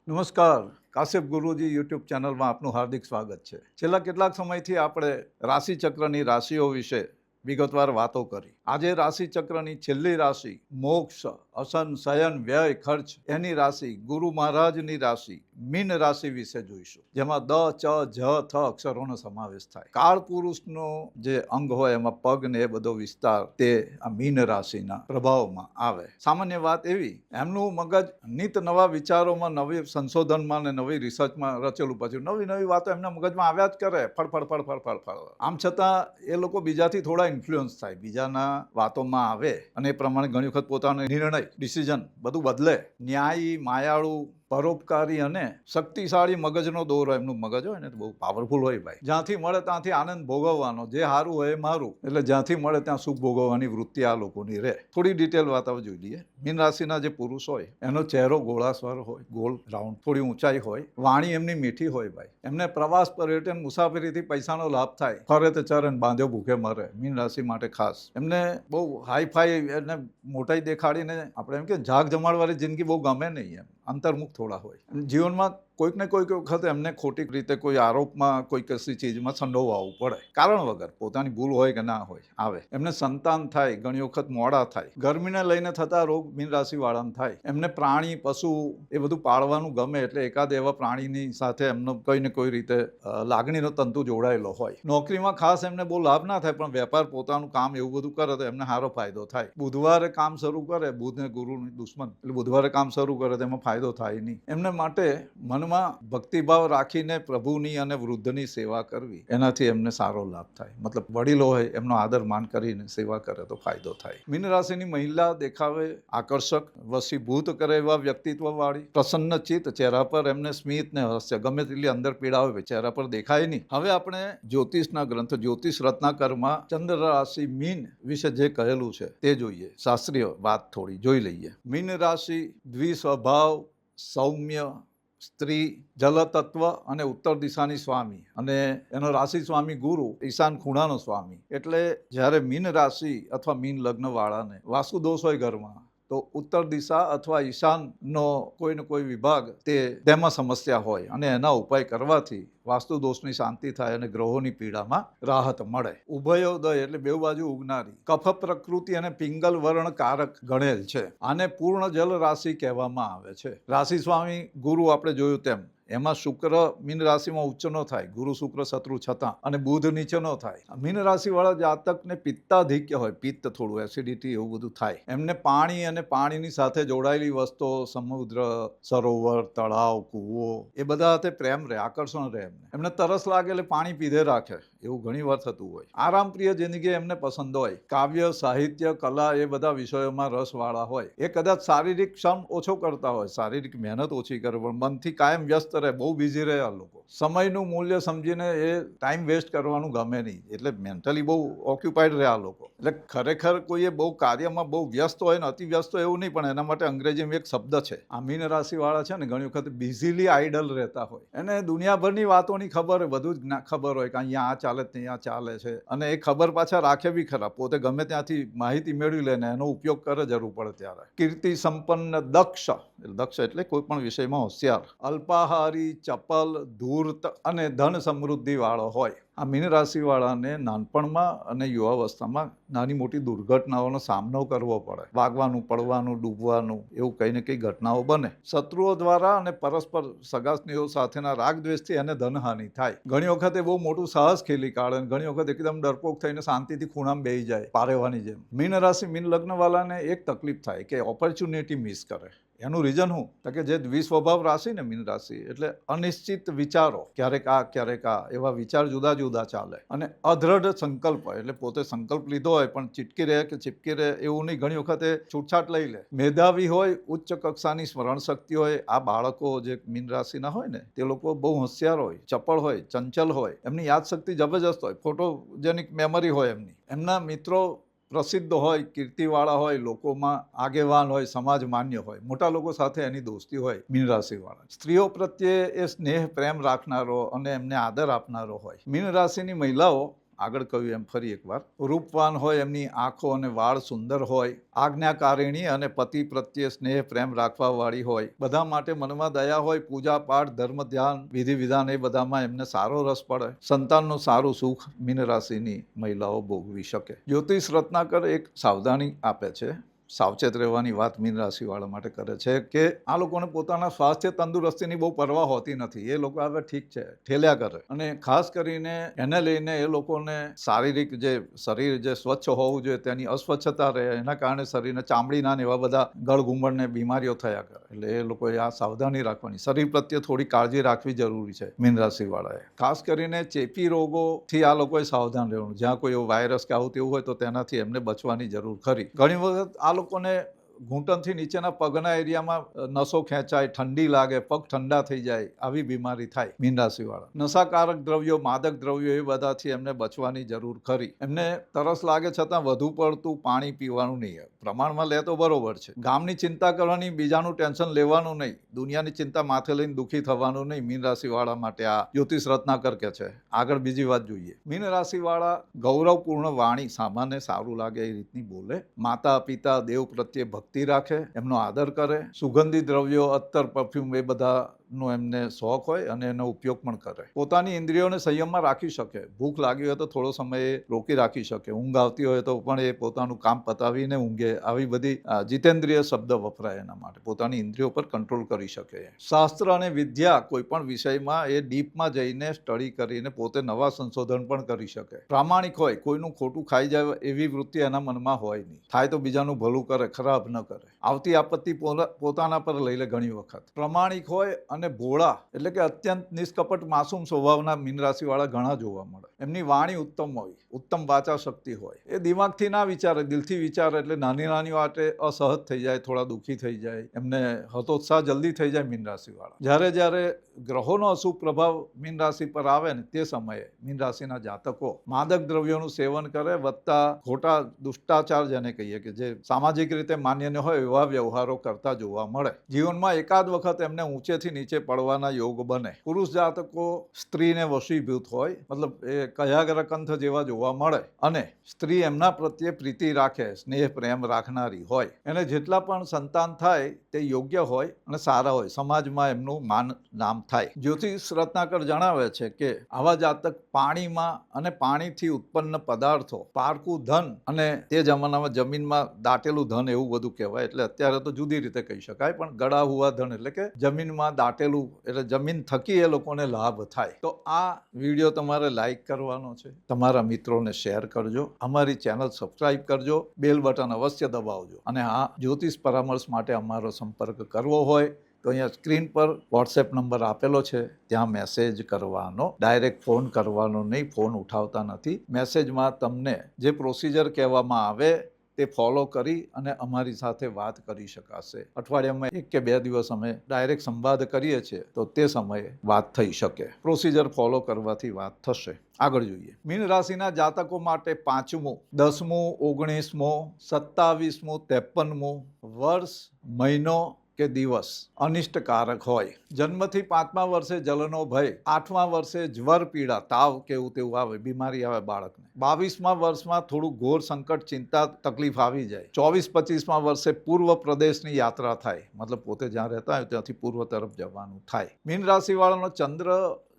નમસ્કાર, કાશ્યપ ગુરુજી યુટ્યુબ ચેનલમાં આપનું હાર્દિક સ્વાગત છે. છેલ્લા કેટલાક સમયથી આપણે રાશિચક્રની રાશિઓ વિશે વિગતવાર વાતો કરી. આજે રાશિચક્રની છેલ્લી રાશિ મોક્ષ, અસન, શયન, વ્યય, ખર્ચ એની રાશિ ગુરુ મહારાજની રાશિ મીન રાશિ વિશે જોઈશું, જેમાં દ, ચ, જ, થ અક્ષરોનો સમાવેશ થાય. કાળ પુરુષનો જે અંગ હોય એમાં પગ ને એ બધો વિસ્તાર તે આ મીન રાશિના પ્રભાવમાં આવે. સામાન્ય વાત એવી, એમનું મગજ નિત નવા વિચારોમાં, નવી સંશોધનમાં ને નવી રિસર્ચમાં રચેલું, પછી નવી નવી વાતો એમના મગજમાં આવ્યા જ કરે, ફળ. આમ છતાં એ લોકો બીજાથી થોડા ઇન્ફ્લુઅન્સ થાય, બીજાના વાતોમાં આવે અને એ પ્રમાણે ઘણી વખત પોતાનો નિર્ણય, ડિસિઝન બધું બદલે. ન્યાયી, માયાળુ, પરોપકારી અને શક્તિશાળી મગજનો દોર એમનું મગજ હોય ને, બહુ પાવરફુલ હોય ભાઈ. જ્યાંથી મળે ત્યાંથી આનંદ ભોગવવાનો, જે સારું હોય એ મારું, એટલે જ્યાંથી મળે ત્યાં સુખ ભોગવવાની વૃત્તિ આ લોકોની રહે. થોડી ડિટેલ વાત હવે જોઈ લઈએ. મીન રાશિના જે પુરુષ હોય એનો ચહેરો ગોળાસર હોય, ગોળ રાઉન્ડ, થોડી ઊંચાઈ હોય, વાણી એમની મીઠી હોય ભાઈ. એમને પ્રવાસ, પર્યટન, મુસાફરીથી પૈસાનો લાભ થાય. ફરે તે ચરે ને બાંધ્યો ભૂખે મરે. મીન રાશિ માટે ખાસ એમને બહુ હાઈફાઈ અને મોટાઈ દેખાડીને આપણે એમ કે જાગ જમાડવાળી જિંદગી બહુ ગમે નહીં. એમ અંતર્મુખ થોડા હોય. જીવનમાં કોઈક ને કોઈક વખત એમને ખોટી રીતે કોઈ આરોપમાં, કોઈ કશી ચીજમાં સંડોવાવું પડે, કારણ વગર. પોતાની ભૂલ હોય કે ના હોય, આવે. એમને સંતાન થાય, ઘણી વખત મોડા થાય. ગરમીને લઈને થતા રોગ મીન રાશિવાળાને થાય. એમને પ્રાણી, પશુ એ બધું પાળવાનું ગમે, એટલે એકાદ એવા પ્રાણીની સાથે એમનો કોઈ ને કોઈ રીતે લાગણીનો તંતુ જોડાયેલો હોય. નોકરીમાં ખાસ એમને બહુ લાભ ના થાય, પણ વેપાર, પોતાનું કામ એવું બધું કરે તો એમને સારો ફાયદો થાય. બુધવારે કામ શરૂ કરે, બુધ ને ગુરુની દુશ્મન, એટલે બુધવારે કામ શરૂ કરે તો એમાં ફાયદો થાય નહીં. એમને માટે મનમાં ભક્તિભાવ રાખીને પ્રભુની અને વૃદ્ધની સેવા કરવી, એનાથી એમને સારો લાભ થાય. મતલબ વડીલો હોય એમનો આદર માન કરીને સેવા કરે તો ફાયદો થાય. મીન રાશિની મહિલા દેખાવે આકર્ષક, વશીભૂત કરે એવા વ્યક્તિત્વ વાળી, પ્રસન્ન ચિત્ત, ચહેરા પર એમને સ્મિત ને હાસ્ય, ગમે તેટલી અંદર પીડા હોય ચહેરા પર દેખાય નહીં. હવે આપણે જ્યોતિષના ગ્રંથ જ્યોતિષ રત્નાકરમાં ચંદ્ર રાશિ મીન વિશે જે કહેલું છે તે જોઈએ. શાસ્ત્રીય વાત થોડી જોઈ લઈએ. મીન રાશિ દ્વિસ્વભાવ, સૌમ્ય, સ્ત્રી, જલતત્વ અને ઉત્તર દિશાની સ્વામી, અને એનો રાશિ સ્વામી ગુરુ ઈશાન ખૂણાનો સ્વામી. એટલે જ્યારે મીન રાશિ અથવા મીન લગ્ન વાળાને વાસ્તુ દોષ હોય ઘરમાં, તો ઉત્તર દિશા અથવા ઈશાનનો કોઈ ને કોઈ વિભાગ તેમાં સમસ્યા હોય, અને એના ઉપાય કરવાથી વાસ્તુ દોષની શાંતિ થાય અને ગ્રહોની પીડામાં રાહત મળે. ઉભયોદય એટલે બેઉ બાજુ ઉગનારી, કફ પ્રકૃતિ અને પિંગલ વર્ણ કારક ગણેલ છે. આને પૂર્ણ જલ રાશિ કહેવામાં આવે છે. રાશિ સ્વામી ગુરુ આપણે જોયું તેમ, એમાં શુક્ર મીન રાશિમાં ઉચ્ચ નો થાય, ગુરુ શુક્ર શત્રુ છતાં, અને બુધ નીચે નો થાય. મીન રાશિ વાળા જાતકને પિત્તાધિક્ય હોય, પિત્ત થોડું, એસિડિટી એવું બધું થાય. એમને પાણી અને પાણીની સાથે જોડાયેલી વસ્તુઓ, સમુદ્ર, સરોવર, તળાવ, કૂવો, એ બધા સાથે પ્રેમ રહે, આકર્ષણ રહે. એમને તરસ લાગે એટલે પાણી પીધે રાખે, એવું ઘણી વાર થતું હોય. આરામપ્રિય જિંદગી એમને પસંદ હોય. કાવ્ય, સાહિત્ય, કલા એ બધા વિષયોમાં રસવાળા હોય. એ કદાચ શારીરિક શ્રમ ઓછો કરતા હોય, શારીરિક મહેનત ઓછી કરે, પણ મનથી કાયમ વ્યસ્ત રહે, બહુ બિઝી રહે આ લોકો. સમયનું મૂલ્ય સમજીને એ ટાઈમ વેસ્ટ કરવાનું ગમે નહીં, એટલે મેન્ટલી બહુ ઓક્યુપાઈડ રહે આ લોકો. એટલે ખરેખર કોઈએ બહુ કાર્યમાં બહુ વ્યસ્ત હોય ને અતિ વ્યસ્ત એવું નહીં, પણ એના માટે અંગ્રેજીમાં એક શબ્દ છે. આ મીન રાશિવાળા છે ને ઘણી વખત બિઝીલી આઇડલ રહેતા હોય, એને દુનિયાભરની વાતોની ખબર હોય, બધું જ ખબર હોય કે અહીંયા આ ચાલે ત્યાં ચાલે છે, અને એ ખબર પાછા રાખે બી ખરા. પોતે ગમે ત્યાંથી માહિતી મેળવી લે ને એનો ઉપયોગ કરે જરૂર પડે ત્યારે. કીર્તિ સંપન્ન, દક્ષ એટલે કોઈ પણ વિષયમાં હોશિયાર, અલ્પાહારી, ચપલ, ધૂર્ત અને ધન સમૃદ્ધિ વાળો હોય. આ મીન રાશિવાળાને નાનપણમાં અને યુવાવસ્થામાં નાની મોટી દુર્ઘટનાઓનો સામનો કરવો પડે. વાગવાનું, પડવાનું, ડૂબવાનું, એવું કંઈ ને કંઈ ઘટનાઓ બને. શત્રુઓ દ્વારા અને પરસ્પર સગાસ્નેહીઓ સાથેના રાગ દ્વેષથી એને ધનહાનિ થાય. ઘણી વખત એ બહુ મોટું સાહસ ખેલી કાઢે, ઘણી વખત એકદમ ડરપોક થઈને શાંતિથી ખૂણામાં બેસી જાય, પારેવાની જેમ. મીન રાશિ મીન લગ્નવાળાને એક તકલીફ થાય કે ઓપોર્ચ્યુનિટી મિસ કરે. એનું રીઝન શું? તો કે જે દ્વિસ્વભાવ રાશિ ને મીન રાશિ, એટલે અનિશ્ચિત વિચારો, ક્યારેક આ એવા વિચાર જુદા જુદા ચાલે. અને અદ્રઢ સંકલ્પ, એટલે પોતે સંકલ્પ લીધો હોય પણ ચીટકી રહે કે ચીપકી રહે એવું નહીં, ઘણી વખતે છૂટછાટ લઈ લે. મેધાવી હોય, ઉચ્ચ કક્ષાની સ્મરણ શક્તિ હોય. આ બાળકો જે મીન રાશિના હોય ને તે લોકો બહુ હોશિયાર હોય, ચપળ હોય, ચંચલ હોય, એમની યાદશક્તિ જબરજસ્ત હોય, ફોટોજેનિક મેમરી હોય એમની. એમના મિત્રો પ્રસિદ્ધ હોય, કીર્તિવાળા હોય, લોકોમાં આગેવાન હોય, સમાજ માન્ય હોય, મોટા લોકો સાથે એની દોસ્તી હોય મીન રાશિવાળા. સ્ત્રીઓ પ્રત્યે એ સ્નેહ પ્રેમ રાખનારો અને એમને આદર આપનારો હોય. મીન રાશિની મહિલાઓ આગળ કહ્યું એમ ફરી એકવાર. રૂપવાન હોય, એમની આંખો અને વાળ સુંદર હોય, આજ્ઞાકારિણી અને પતિ પ્રત્યે સ્નેહ પ્રેમ રાખવા વાળી હોય, બધા માટે મનમાં દયા હોય, પૂજા પાઠ ધર્મ ધ્યાન વિધિ વિધાન એ બધામાં એમને સારો રસ પડે, સંતાનનું સારું સુખ મીન રાશિની મહિલાઓ ભોગવી શકે. જ્યોતિષ રત્નાકર એક સાવધાની આપે છે, સાવચેત રહેવાની વાત મીન રાશિવાળા માટે કરે છે કે આ લોકોને પોતાના સ્વાસ્થ્ય તંદુરસ્તીની બહુ પરવા હોતી નથી. એ લોકો આગળ ઠીક છે, ઠેલ્યા કરે. અને ખાસ કરીને એને લઈને એ લોકોને શારીરિક જે શરીર જે સ્વચ્છ હોવું જોઈએ તેની અસ્વચ્છતા રહે, એના કારણે શરીરને ચામડીના ને એવા બધા ગળઘુંબળને બીમારીઓ થયા કરે. એટલે એ લોકોએ આ સાવધાની રાખવાની, શરીર પ્રત્યે થોડી કાળજી રાખવી જરૂરી છે મીન રાશિવાળાએ. ખાસ કરીને ચેપી રોગોથી આ લોકોએ સાવધાન રહેવાનું. જ્યાં કોઈ એવો વાયરસ કે આવું તેવું હોય તો તેનાથી એમને બચવાની જરૂર ખરી. ઘણી વખત આ લોકોને ઘૂંટણથી નીચેના પગના એરિયામાં નસો ખેંચાય, ઠંડી લાગે, પગ ઠંડા થઈ જાય, આવી બીમારી થાય મીન રાશિવાળા. નશાકારક દ્રવ્યો, માદક દ્રવ્યો એ બધાથી એમને બચવાની જરૂર ખરી. એમને તરસ લાગે છતાં વધુ પડતું પાણી પીવાનું નહીં, પ્રમાણમાં લે તો બરોબર છે. ગામની ચિંતા કરવાની, બીજાનું ટેન્શન લેવાનું નહીં, દુનિયાની ચિંતા માથે લઈને દુઃખી થવાનું નહીં. મીન રાશિવાળા માટે આ જ્યોતિષ રત્નાકર કે છે. આગળ બીજી વાત જોઈએ. મીન રાશિવાળા ગૌરવપૂર્ણ વાણી, સામાન્ય સારું લાગે એ રીતની બોલે, માતા પિતા દેવ પ્રત્યે ભક્તિ રાખે, એમનો આદર કરે, સુગંધી દ્રવ્યો, અત્તર, પરફ્યુમ એ બધાનો એમને શોખ હોય અને એનો ઉપયોગ પણ કરે. પોતાની ઇન્દ્રિયોને સંયમમાં રાખી શકે. ભૂખ લાગી હોય તો થોડો સમય રોકી રાખી શકે. ઊંઘ આવતી હોય તો પણ એ પોતાનું કામ પતાવીને ઊંઘે. આવી બધી જીતેન્દ્રિય શબ્દ વપરાય એના માટે. પોતાની ઇન્દ્રિયો પર કંટ્રોલ કરી શકે. શાસ્ત્ર અને વિદ્યા કોઈ પણ વિષયમાં એ ડીપમાં જઈને સ્ટડી કરીને પોતે નવા સંશોધન પણ કરી શકે. પ્રામાણિક હોય, કોઈનું ખોટું ખાઈ જાય એવી વૃત્તિ એના મનમાં હોય નહીં. થાય તો બીજાનું ભલું કરે, ખરાબ ન કરે. આવતી આપત્તિ પોતાના પર લઈ લે ઘણી વખત. પ્રમાણિક હોય અને ભોળા, એટલે કે અત્યંત નિષ્કપટ માસૂમ સ્વભાવના મીન રાશિવાળા ઘણા જોવા મળે. એમની વાણી ઉત્તમ હોય, ઉત્તમ વાચા શક્તિ હોય. એ દિમાગથી ના વિચારે, દિલથી વિચારે. એટલે નાની નાની વાતે અસહજ થઈ જાય, થોડા દુઃખી થઈ જાય, એમને હતોત્સાહ જલ્દી થઈ જાય મીન રાશિવાળા. જ્યારે જ્યારે ગ્રહોનો અશુભ પ્રભાવ મીન રાશિ પર આવે ને તે સમયે મીન રાશિના જાતકો માદક દ્રવ્યોનું સેવન કરે, વત્તા ખોટા દુષ્ટાચાર જેને કહીએ કે જે સામાજિક રીતે માન્ય ન હોય એવા વ્યવહારો કરતા જોવા મળે. જીવનમાં એકાદ વખત એમને ઊંચેથી નીચે પડવાના યોગ બને. પુરુષ જાતકો સ્ત્રીને વશીભૂત હોય, મતલબ એ કયાગ્રકંથ જેવા જોવા મળે, અને સ્ત્રી એમના પ્રત્યે પ્રીતિ રાખે, સ્નેહ પ્રેમ રાખનારી હોય. એને જેટલા પણ સંતાન થાય તે યોગ્ય હોય અને સારા હોય, સમાજમાં એમનું માન નામ થાય. જ્યોતિષ રત્નાકર જણાવે છે કે આવા જાતક પાણીમાં અને પાણીથી ઉત્પન્ન પદાર્થો, પારકું ધન, અને તે જમાનામાં જમીનમાં દાટેલું ધન એવું બધું કહેવાય. એટલે અત્યારે તો જુદી રીતે કહી શકાય, પણ ગળા હુવા ધન એટલે કે જમીનમાં દાટેલું, એટલે જમીન થકી એ લોકોને લાભ થાય. તો આ વિડીયો તમારે લાઈક કરવાનો છે, તમારા મિત્રોને શેર કરજો, અમારી ચેનલ સબસ્ક્રાઈબ કરજો, બેલ બટન અવશ્ય દબાવજો. અને આ જ્યોતિષ પરામર્શ માટે અમારો સંપર્ક કરવો હોય તો અહીંયા સ્ક્રીન પર વોટ્સએપ નંબર આપેલો છે, ત્યાં મેસેજ કરવાનો, ડાયરેક્ટ ફોન કરવાનો નહીં. ફોન ઉઠાવતા નથી. મેસેજમાં તમને જે પ્રોસિજર કહેવામાં આવે તે ફોલો કરી અને અમારી સાથે વાત કરી શકાશે. અઠવાડિયામાં 1 કે 2 દિવસ અમે ડાયરેક્ટ સંવાદ કરીએ છીએ, તો તે સમયે વાત થઈ શકે. પ્રોસિજર ફોલો કરવાથી વાત થશે. આગળ જોઈએ. મીન રાશિના જાતકો માટે 5મું, 10મું, 19મું, 27મું, 53મું વર્ષ, મહિનો કે દિવસ અનિષ્ટકારક હોય. જન્મથી 5મા વર્ષે જલનો ભય, 8મા વર્ષે જ્વર પીડા, તાવ કે એવું તેવું આવે, બીમારી આવે બાળકને. 22મા વર્ષમાં થોડું ઘોર સંકટ, ચિંતા, તકલીફ આવી જાય. 24-25મા વર્ષે પૂર્વ પ્રદેશની યાત્રા થાય, મતલબ પોતે જ્યાં રહેતા હોય ત્યાંથી પૂર્વ તરફ જવાનું થાય. મીન રાશિવાળાનો ચંદ્ર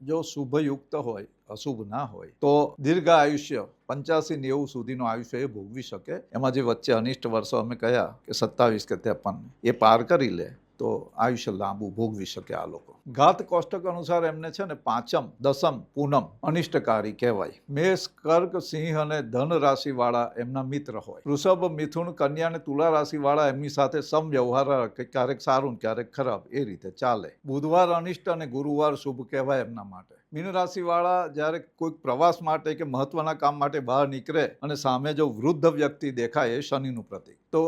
જો શુભયુક્ત હોય, અશુભ ના હોય, તો દીર્ઘ આયુષ્ય 85-90 સુધીનું આયુષ્ય એ ભોગવી શકે. એમાં જે વચ્ચે અનિષ્ટ વર્ષો અમે કહ્યા કે 27 કે 53, એ પાર કરી લે તો આયુષ્ય લાંબુ ભોગવી શકે આ લોકો. ઘાત કોષ્ટક અનુસાર એમને છે ને 5મ, 10મ, પૂનમ અનિષ્ટકારી કહેવાય. મેષ, કર્ક, સિંહ અને ધન રાશિવાળા એમના મિત્ર હોય. વૃષભ, મિથુન, કન્યા અને તુલા રાશિવાળા એમની સાથે સમ વ્યવહાર રાખે, ક્યારેક સારું ક્યારેક ખરાબ, એ રીતે ચાલે. બુધવાર અનિષ્ટ અને ગુરુવાર શુભ કહેવાય એમના માટે. મીન રાશિવાળા જ્યારે કોઈક પ્રવાસ માટે કે મહત્વના કામ માટે બહાર નીકળે અને સામે જો વૃદ્ધ વ્યક્તિ દેખાય, એ શનિનું પ્રતીક, તો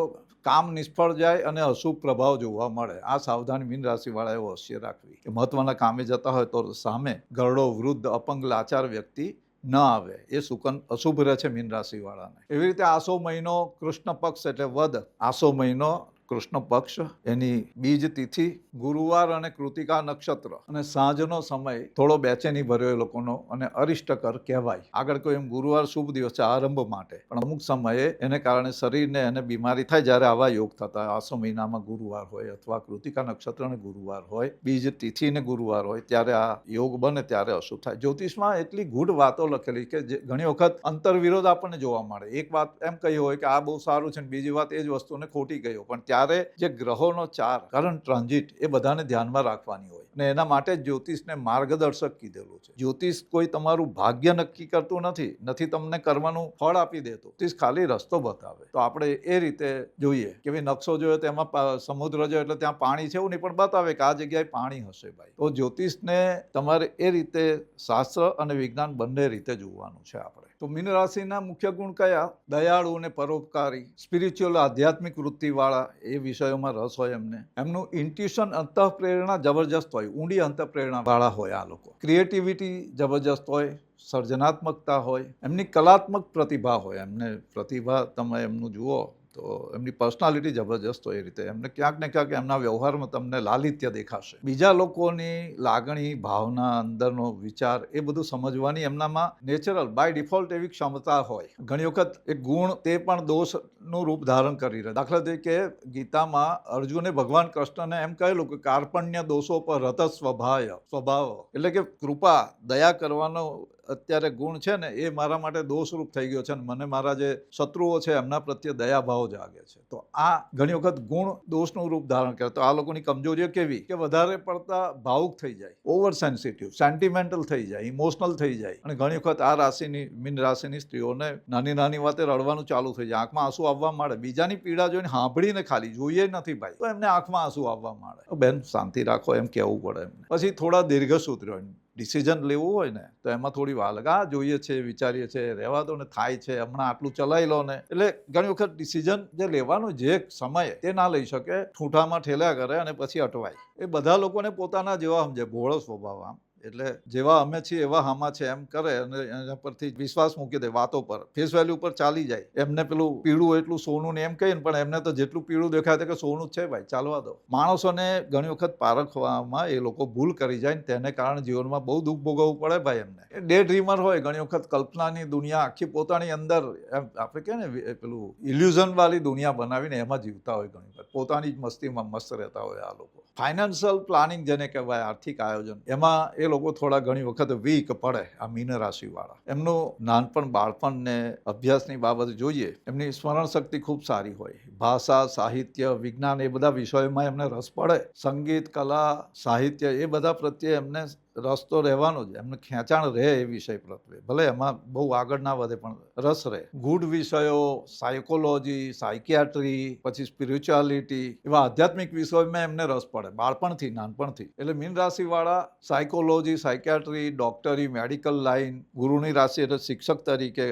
કામ નિષ્ફળ જાય અને અશુભ પ્રભાવ જોવા મળે. આ સાવધાની મીન રાશિવાળાએ અવશ્ય રાખવી કે મહત્વના કામે જતા હોય તો સામે ઘરડો, વૃદ્ધ, અપંગ, લાચાર વ્યક્તિ ન આવે. એ સુકન અશુભ રહે છે મીન રાશિવાળાને. એવી રીતે આસો મહિનો, કૃષ્ણ પક્ષ એટલે વદ, આસો મહિનો કૃષ્ણ પક્ષ, એની બીજ તિથિ ગુરુવાર અને કૃતિકા નક્ષત્ર અને સાંજનો સમય થોડો બેચેની ભર્યો એ લોકોનો અને અરિષ્ટકર કહેવાય. આગળ કોઈ એમ ગુરુવાર શુભ દિવસ છે આરંભ માટે, પણ અમુક સમયે એને કારણે શરીરને એને બીમારી થાય જ્યારે આવા યોગ થતા આસો મહિનામાં ગુરુવાર હોય અથવા કૃતિકા નક્ષત્ર ને ગુરુવાર હોય, બીજ તિથિ ને ગુરુવાર હોય, ત્યારે આ યોગ બને ત્યારે અશુભ થાય. જ્યોતિષમાં એટલી ગૂઢ વાતો લખેલી કે ઘણી વખત અંતરવિરોધ આપણને જોવા મળે. એક વાત એમ કહી હોય કે આ બહુ સારું છે, બીજી વાત એ જ વસ્તુને ખોટી ગયો, પણ ત્યારે જે ગ્રહોનો ચાર કરંટ ટ્રાન્ઝિટ એ બધાને ધ્યાનમાં રાખવાની હોય અને એના માટે જ્યોતિષને માર્ગદર્શક કીધેલું છે. જ્યોતિષ કોઈ તમારું ભાગ્ય નક્કી કરતું નથી તમને કર્મનું ફળ આપી દેતું. જ્યોતિષ ખાલી રસ્તો બતાવે. તો આપણે એ રીતે જોઈએ કે ભાઈ નકશો જોયો તો એમાં સમુદ્ર જોયો એટલે ત્યાં પાણી છે એવું નહીં, પણ બતાવે કે આ જગ્યાએ પાણી હશે ભાઈ. તો જ્યોતિષને તમારે એ રીતે શાસ્ત્ર અને વિજ્ઞાન બંને રીતે જોવાનું છે આપણે. તો મીન રાશિના મુખ્ય ગુણ કયા? દયાળુ અને પરોપકારી, સ્પિરિચ્યુઅલ આધ્યાત્મિક વૃત્તિવાળા, એ વિષયોમાં રસ હોય એમને. એમનું ઇન્ટ્યુશન અંતઃપ્રેરણા જબરજસ્ત હોય, ઊંડી અંતઃપ્રેરણા વાળા હોય આ લોકો. ક્રિએટિવિટી જબરજસ્ત હોય, સર્જનાત્મકતા હોય, એમની કલાત્મક પ્રતિભા હોય. એમને પ્રતિભા તમે એમનું જુઓ તો એમની પર્સનાલિટી જબરજસ્ત હોય. એ રીતે એમને ક્યાંક ને ક્યાંક એમના વ્યવહારમાં તમને લાલિત્ય દેખાશે. બીજા લોકોની લાગણી, ભાવના, અંદરનો વિચાર એ બધું સમજવાની એમનામાં નેચરલ બાય ડિફોલ્ટ એવી ક્ષમતા હોય. ઘણી વખત એ ગુણ તે પણ દોષનું રૂપ ધારણ કરી રહે. દાખલા તરીકે ગીતામાં અર્જુને ભગવાન કૃષ્ણને એમ કહેલું કે કાર્પણ્ય દોષો પર રત સ્વભાવ, એટલે કે કૃપા, દયા કરવાનો અત્યારે ગુણ છે ને એ મારા માટે દોષરૂપ થઈ ગયો છે અને મને મારા જે શત્રુઓ છે એમના પ્રત્યે દયાભાવ જાગે છે. તો આ ઘણી વખત ગુણ દોષનું રૂપ ધારણ કરે. તો આ લોકોની કમજોરીઓ કેવી કે વધારે પડતા ભાવુક થઈ જાય, ઓવર સેન્સિટિવ, સેન્ટિમેન્ટલ થઈ જાય, ઇમોશનલ થઈ જાય. અને ઘણી વખત આ રાશિની મીન રાશિની સ્ત્રીઓને નાની નાની વાતે રડવાનું ચાલુ થઈ જાય, આંખમાં આંસુ આવવા માંડે. બીજાની પીડા જોઈને સાંભળીને ખાલી જોઈએ નથી ભાઈ તો એમને આંખમાં આંસુ આવવા માંડે. બેન શાંતિ રાખો એમ કહેવું પડે એમને. પછી થોડા દીર્ઘસૂત્રી હોય, ડિસિઝન લેવું હોય ને તો એમાં થોડી વાર લાગે. આ જોઈએ છે, વિચારીએ છે, રહેવા દો ને, થાય છે, હમણાં આટલું ચલાવી લો ને. એટલે ઘણી વખત ડિસિઝન જે લેવાનું જે સમયે તે ના લઈ શકે, ઠૂંઠામાં ઠેલ્યા કરે અને પછી અટવાય. એ બધા લોકોને પોતાના જેવા સમજે, ભોળો સ્વભાવ. આમ એટલે જેવા અમે છીએ એવા હામા છે એમ કરે અને એના પરથી વિશ્વાસ મૂકી દે વાતો પર, ફેસ વેલ્યુ પર ચાલી જાય. એમને પેલું પીળું એટલું સોનું ને એમ કહીએ ને, પણ એમને તો જેટલું પીળું દેખાય કે સોનું જ છે ભાઈ, ચાલવા દો. માણસોને ઘણી વખત પારખવામાં એ લોકો ભૂલ કરી જાય ને તેને કારણે જીવનમાં બહુ દુઃખ ભોગવવું પડે ભાઈ એમને. એ ડે ડ્રીમર હોય, ઘણી વખત કલ્પનાની દુનિયા આખી પોતાની અંદર એમ આપણે કહે ને પેલું ઇલ્યુઝન વાળી દુનિયા બનાવીને એમાં જીવતા હોય. ઘણી વખત પોતાની જ મસ્તીમાં મસ્ત રહેતા હોય આ લોકો. ફાઇનાન્શિયલ પ્લાનિંગ જેને કહેવાય, આર્થિક આયોજન, એમાં એ લોકો થોડા ઘણી વખત વીક પડે આ મીન રાશિવાળા. એમનું નાનપણ, બાળપણ ને અભ્યાસની બાબત જોઈએ, એમની સ્મરણ શક્તિ ખૂબ સારી હોય. ભાષા, સાહિત્ય, વિજ્ઞાન એ બધા વિષયોમાં એમને રસ પડે. સંગીત, કલા, સાહિત્ય એ બધા પ્રત્યે એમને રસ તો રહેવાનો જ. એમને ખેંચાણ રહે એ વિષય પ્રત્યે, ભલે એમાં બહુ આગળ ના વધે પણ રસ રહે. ગૂઢ વિષયો, સાયકોલોજી, સાયકિયાટ્રી, પછી સ્પિરિચ્યુઆલિટી, એવા આધ્યાત્મિક વિષયોમાં એમને રસ પડે બાળપણથી, નાનપણથી. એટલે મીન રાશિવાળા સાયકોલોજી, સાયકિયાટ્રી, ડોક્ટરી, મેડિકલ લાઈન, ગુરુની રાશિ એટલે શિક્ષક તરીકે,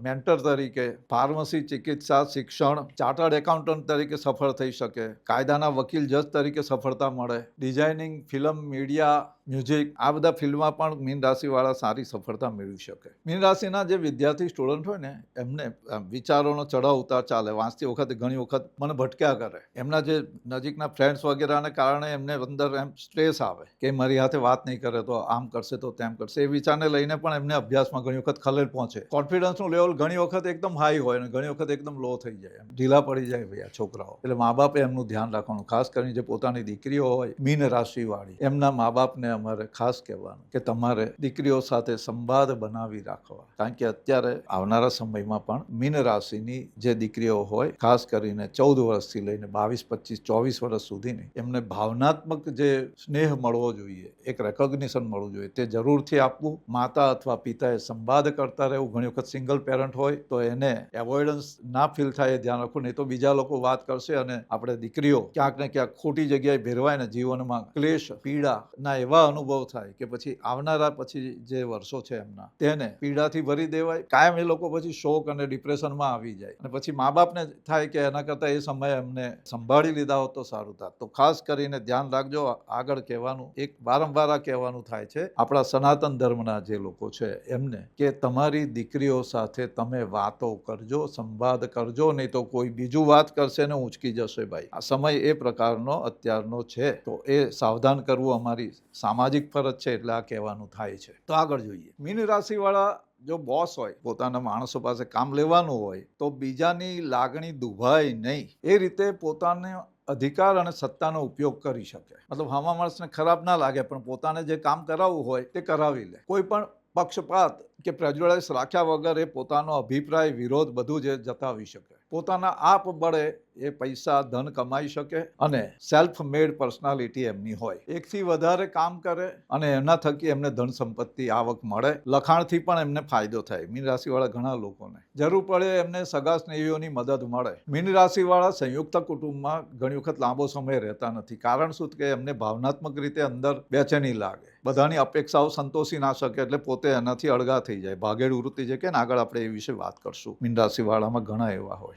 મેન્ટર તરીકે, ફાર્મસી, ચિકિત્સા, શિક્ષણ, ચાર્ટર્ડ એકાઉન્ટન્ટ તરીકે સફળ થઈ શકે, કાયદાના વકીલ, જજ તરીકે સફળતા મળે, ડિઝાઇનિંગ, ફિલ્મ, મીડિયા, મ્યુઝિક, આ બધા ફિલ્ડમાં પણ મીન રાશિવાળા સારી સફળતા મેળવી શકે. મીન રાશિના જે વિદ્યાર્થી સ્ટુડન્ટ હોય ને એમને વિચારોનો ચઢાવ ઉતાર ચાલે. વાંચતી વખતે ઘણી વખત મને ભટક્યા કરે. એમના જે નજીકના ફ્રેન્ડ્સ વગેરેને કારણે એમને અંદર એમ સ્ટ્રેસ આવે કે મારી સાથે વાત નહીં કરે તો આમ કરશે તો તેમ કરશે. એ વિચારને લઈને પણ એમને અભ્યાસમાં ઘણી વખત ખલેલ પહોંચે. કોન્ફિડન્સનું લેવલ ઘણી વખત એકદમ હાઈ હોય અને ઘણી વખત એકદમ લો થઈ જાય, ઢીલા પડી જાય ભાઈ આ છોકરાઓ. એટલે મા બાપે એમનું ધ્યાન રાખવાનું, ખાસ કરીને જે પોતાની દીકરીઓ હોય મીન રાશિવાળી, એમના મા બાપને અમારે ખાસ કહેવાનું કે તમારે દીકરીઓ સાથે સંવાદ બનાવી રાખવા. કારણ કે અત્યારે આવનારા સમયમાં પણ મીન રાશિની જે દીકરીઓ હોય, ખાસ કરીને 14 વર્ષથી લઈને 22, 25, 24 વર્ષ સુધીની, એમને ભાવનાત્મક જે સ્નેહ મળવો જોઈએ, એક રેકોગ્નિશન મળવું જોઈએ, તે જરૂરથી આપવું. માતા અથવા પિતાએ સંવાદ કરતા રહેવું. ઘણી વખત સિંગલ પેરેન્ટ હોય તો એને એવોઇડન્સ ના ફીલ થાય એ ધ્યાન રાખવું, નહીં તો બીજા લોકો વાત કરશે અને આપણે દીકરીઓ ક્યાંક ને ક્યાંક ખોટી જગ્યાએ ભેરવાય ને જીવનમાં ક્લેશ, પીડા ના એવા એવા અનુભવ થાય કે પછી આવનારા પછી જે વર્ષો છે એમના તેને પીડાથી ભરી દેવાય. કાયમ એ લોકો પછી શોક અને ડિપ્રેશનમાં આવી જાય અને પછી મા બાપને થાય કે એના કરતાં એ સમયે એમને સંભાળી લીધા હોત તો સારું થાત. તો ખાસ કરીને ધ્યાન રાખજો. આગળ કહેવાનું એક વારંવાર આ કહેવાનું થાય છે આપણા સનાતન ધર્મના જે લોકો છે એમને કે તમારી દીકરીઓ સાથે તમે વાતો કરજો, સંવાદ કરજો, નહીં તો કોઈ બીજું વાત કરશે ને ઊંચકી જશે. ભાઈ આ સમય એ પ્રકારનો અત્યારનો છે, તો એ સાવધાન કરવું અમારી સામાજિક ફરજ છે, એટલે આ કહેવાનું થાય છે. તો આગળ જોઈએ. મીન રાશિવાળા જો બોસ હોય, પોતાના માણસો પાસે કામ લેવાનું હોય, તો બીજાની લાગણી દુભાય નહીં એ રીતે પોતાને અધિકાર અને સત્તાનો ઉપયોગ કરી શકે. મતલબ હામા માણસને ખરાબ ના લાગે પણ પોતાને જે કામ કરાવવું હોય તે કરાવી લે. કોઈ પણ પક્ષપાત કે પ્રેજ્યુડાઇઝ રાખ્યા વગર એ પોતાનો અભિપ્રાય, વિરોધ બધું જ જતાવી શકે. પોતાના આપ બળે એ પૈસા ધન કમાઈ શકે અને સેલ્ફ મેડ પર્સનાલિટી એમની હોય. એકથી વધારે કામ કરે અને એના થકી એમને ધન સંપત્તિ, આવક મળે. લખાણથી પણ એમને ફાયદો થાય. મીન રાશિવાળા ઘણા લોકોને જરૂર પડે એમને સગા સ્નેહીઓની મદદ મળે. મીન રાશિવાળા સંયુક્ત કુટુંબમાં ઘણી વખત લાંબો સમય રહેતા નથી. કારણ શું કે એમને ભાવનાત્મક રીતે અંદર બેચેની લાગે. બધાની અપેક્ષાઓ સંતોષી ના શકે એટલે પોતે એનાથી અળગા થઈ જાય. ભાગેડ વૃત્તિ છે કે આગળ આપણે એ વિશે વાત કરશું. મીન રાશિવાળામાં ઘણા એવા હોય.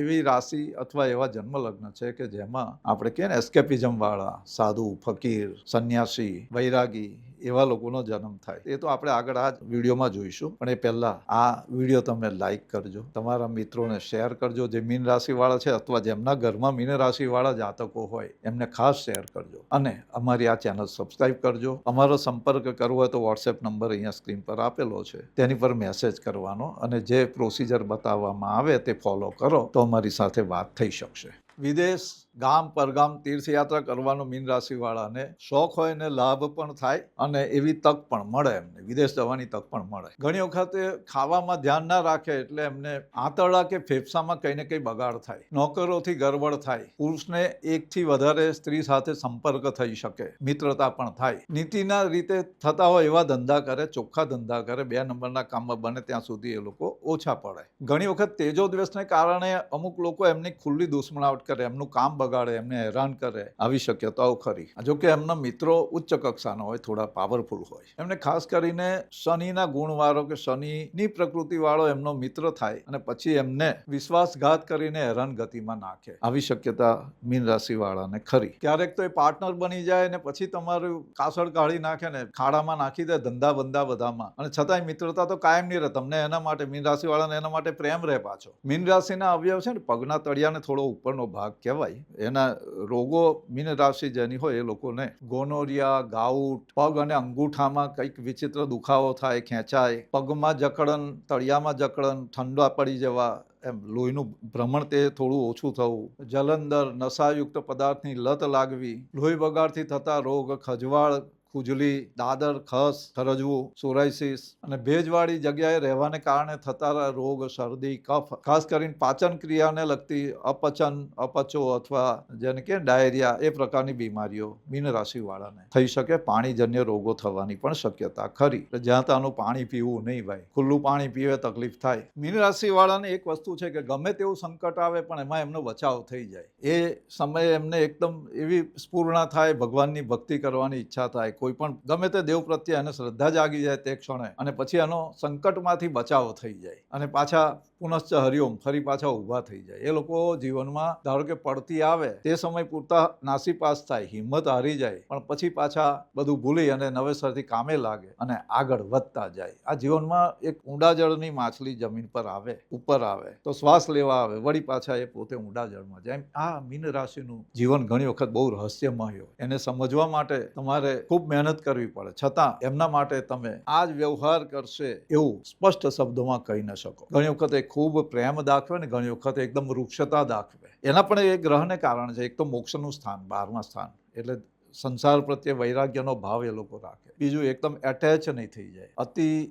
એવી રાશિ અથવા એવા જન્મ લગ્ન છે કે જેમાં આપણે કહે ને એસ્કેપિઝમ વાળા, સાધુ, ફકીર, સંન્યાસી, વૈરાગી એવા લોકોનો જન્મ થાય. એ તો આપણે આગળ આ વિડીયોમાં જોઈશું. પણ એ પહેલા આ વિડીયો તમે લાઈક કરજો, તમારા મિત્રોને શેર કરજો જે મીન રાશિવાળા છે અથવા જેમના ઘરમાં મીન રાશિવાળા જાતકો હોય એમને ખાસ શેર કરજો અને અમારી આ ચેનલ સબસ્ક્રાઈબ કરજો. અમારો સંપર્ક કરવો હોય તો વોટ્સએપ નંબર અહીંયા સ્ક્રીન પર આપેલો છે, તેની પર મેસેજ કરવાનો અને જે પ્રોસિજર બતાવવામાં આવે તે ફોલો કરો તો અમારી સાથે વાત થઈ શકશે. વિદેશ, ગામ પરગામ તીર્થયાત્રા કરવાનો મીન રાશિવાળાને શોખ હોય ને લાભ પણ થાય અને એવી તક પણ મળે. એમને વિદેશ જવાની તક પણ મળે. ઘણી વખતે ખાવામાં ધ્યાન ના રાખે એટલે એમને આંતરડા કે ફેફસામાં કંઈ ને કંઈ બગાડ થાય. નોકરોથી ગરબડ થાય. પુરુષને એકથી વધારે સ્ત્રી સાથે સંપર્ક થઈ શકે. મિત્રતા પણ થાય. નીતિના રીતે થતા હોય એવા ધંધા કરે, ચોખ્ખા ધંધા કરે, 2 નંબરના કામમાં બને ત્યાં સુધી એ લોકો ઓછા પડે. ઘણી વખત તેજો દ્વેષને કારણે અમુક લોકો એમની ખુલ્લી દુશ્મનાવટ કરે, એમનું કામ બગાડે, એમને હેરાન કરે. આવી શક્યતાઓ ખરી. જોકે એમના મિત્રો ઉચ્ચ કક્ષાના હોય, થોડા પાવરફુલ હોય. એમને ખાસ કરીને શનિના ગુણવાળો કે શનિની પ્રકૃતિવાળો એમનો મિત્ર થાય અને પછી એમને વિશ્વાસઘાત કરીને હેરાનગતિમાં નાખે. આવી શક્યતા મીન રાશિવાળાને ખરી. ક્યારેક તો એ પાર્ટનર બની જાય ને પછી તમારું કાસળ કાઢી નાખે ને ખાડામાં નાખી દે, ધંધા બંધા બધામાં. અને છતાંય મિત્રતા તો કાયમ નહીં રહે. તમને એના માટે, મીન રાશિવાળાને એના માટે પ્રેમ રહે પાછો. મીન રાશિના અવયવ છે ને પગના તળિયાને થોડો ઉપરનો ભાગ કહેવાય. એના રોગો મીન રાશિ જેની હોય એ લોકોને ગોનોરિયા, ગાઉટ, પગ અને અંગૂઠામાં કંઈક વિચિત્ર દુખાવો થાય, ખેંચાય, પગમાં જકડન, તળિયામાં જકડન, ઠંડા પડી જવા, એમ લોહીનું ભ્રમણ તે થોડું ઓછું થવું, જલંધર, નશાયુક્ત પદાર્થની લત લાગવી, લોહી બગાડથી થતા રોગ, ખજવાળ, ખુજલી, દાદર, ખસ, ખરજવું, સોરાઇસિસ અને ભેજવાળી જગ્યાએ રહેવાને કારણે થતા રોગ, શરદી, કફ, ખાસ કરીને પાચન ક્રિયાને લગતી અપચન, અપચો અથવા જેને કે ડાયરિયા એ પ્રકારની બીમારીઓ મીન રાશિવાળાને થઈ શકે. પાણીજન્ય રોગો થવાની પણ શક્યતા ખરી. જ્યાં ત્યાંનું પાણી પીવું નહીં ભાઈ. ખુલ્લું પાણી પીવે તકલીફ થાય. મીન રાશિવાળાને એક વસ્તુ છે કે ગમે તેવું સંકટ આવે પણ એમાં એમનો બચાવ થઈ જાય. એ સમયે એમને એકદમ એવી સ્ફૂર્ણા થાય, ભગવાનની ભક્તિ કરવાની ઈચ્છા થાય. કોઈ પણ ગમે તે દેવ પ્રત્યે એને શ્રદ્ધા જાગી જાય તે ક્ષણે અને પછી એનો સંકટમાંથી બચાવ થઈ જાય અને પાછા પુનશ્ચ હરિઓમ ફરી પાછા ઊભા થઈ જાય. એ લોકો જીવનમાં ધારો કે પડતી આવે તે સમય પૂરતા નાસીપાસ થાય, હિંમત હારી જાય, પણ પછી પાછા બધું ભૂલી અને નવેસરથી કામે લાગે અને આગળ વધતા જાય. આ જીવનમાં એક ઊંડા જળની માછલી જમીન પર આવે, ઉપર આવે તો શ્વાસ લેવા આવે, વળી પાછા એ પોતે ઊંડા જળમાં જાય. આ મીન રાશિનું જીવન ઘણી વખત બહુ રહસ્યમય હોય. એને સમજવા માટે તમારે ખૂબ મહેનત કરવી પડે. છતાં એમના માટે તમે આ જ વ્યવહાર કરશે એવું સ્પષ્ટ શબ્દોમાં કહી ન શકો. ઘણી વખત ખૂબ પ્રેમ દાખવે ને ઘણી વખત એકદમ વૃક્ષતા દાખવે. એના પણ એ ગ્રહને કારણે છે. એક તો મોક્ષનું સ્થાન, 12મા સ્થાન, એટલે સંસાર પ્રત્યે વૈરાગ્યનો ભાવ એ લોકો રાખે. બીજું એકદમ એટેચ નહીં થઈ જાય.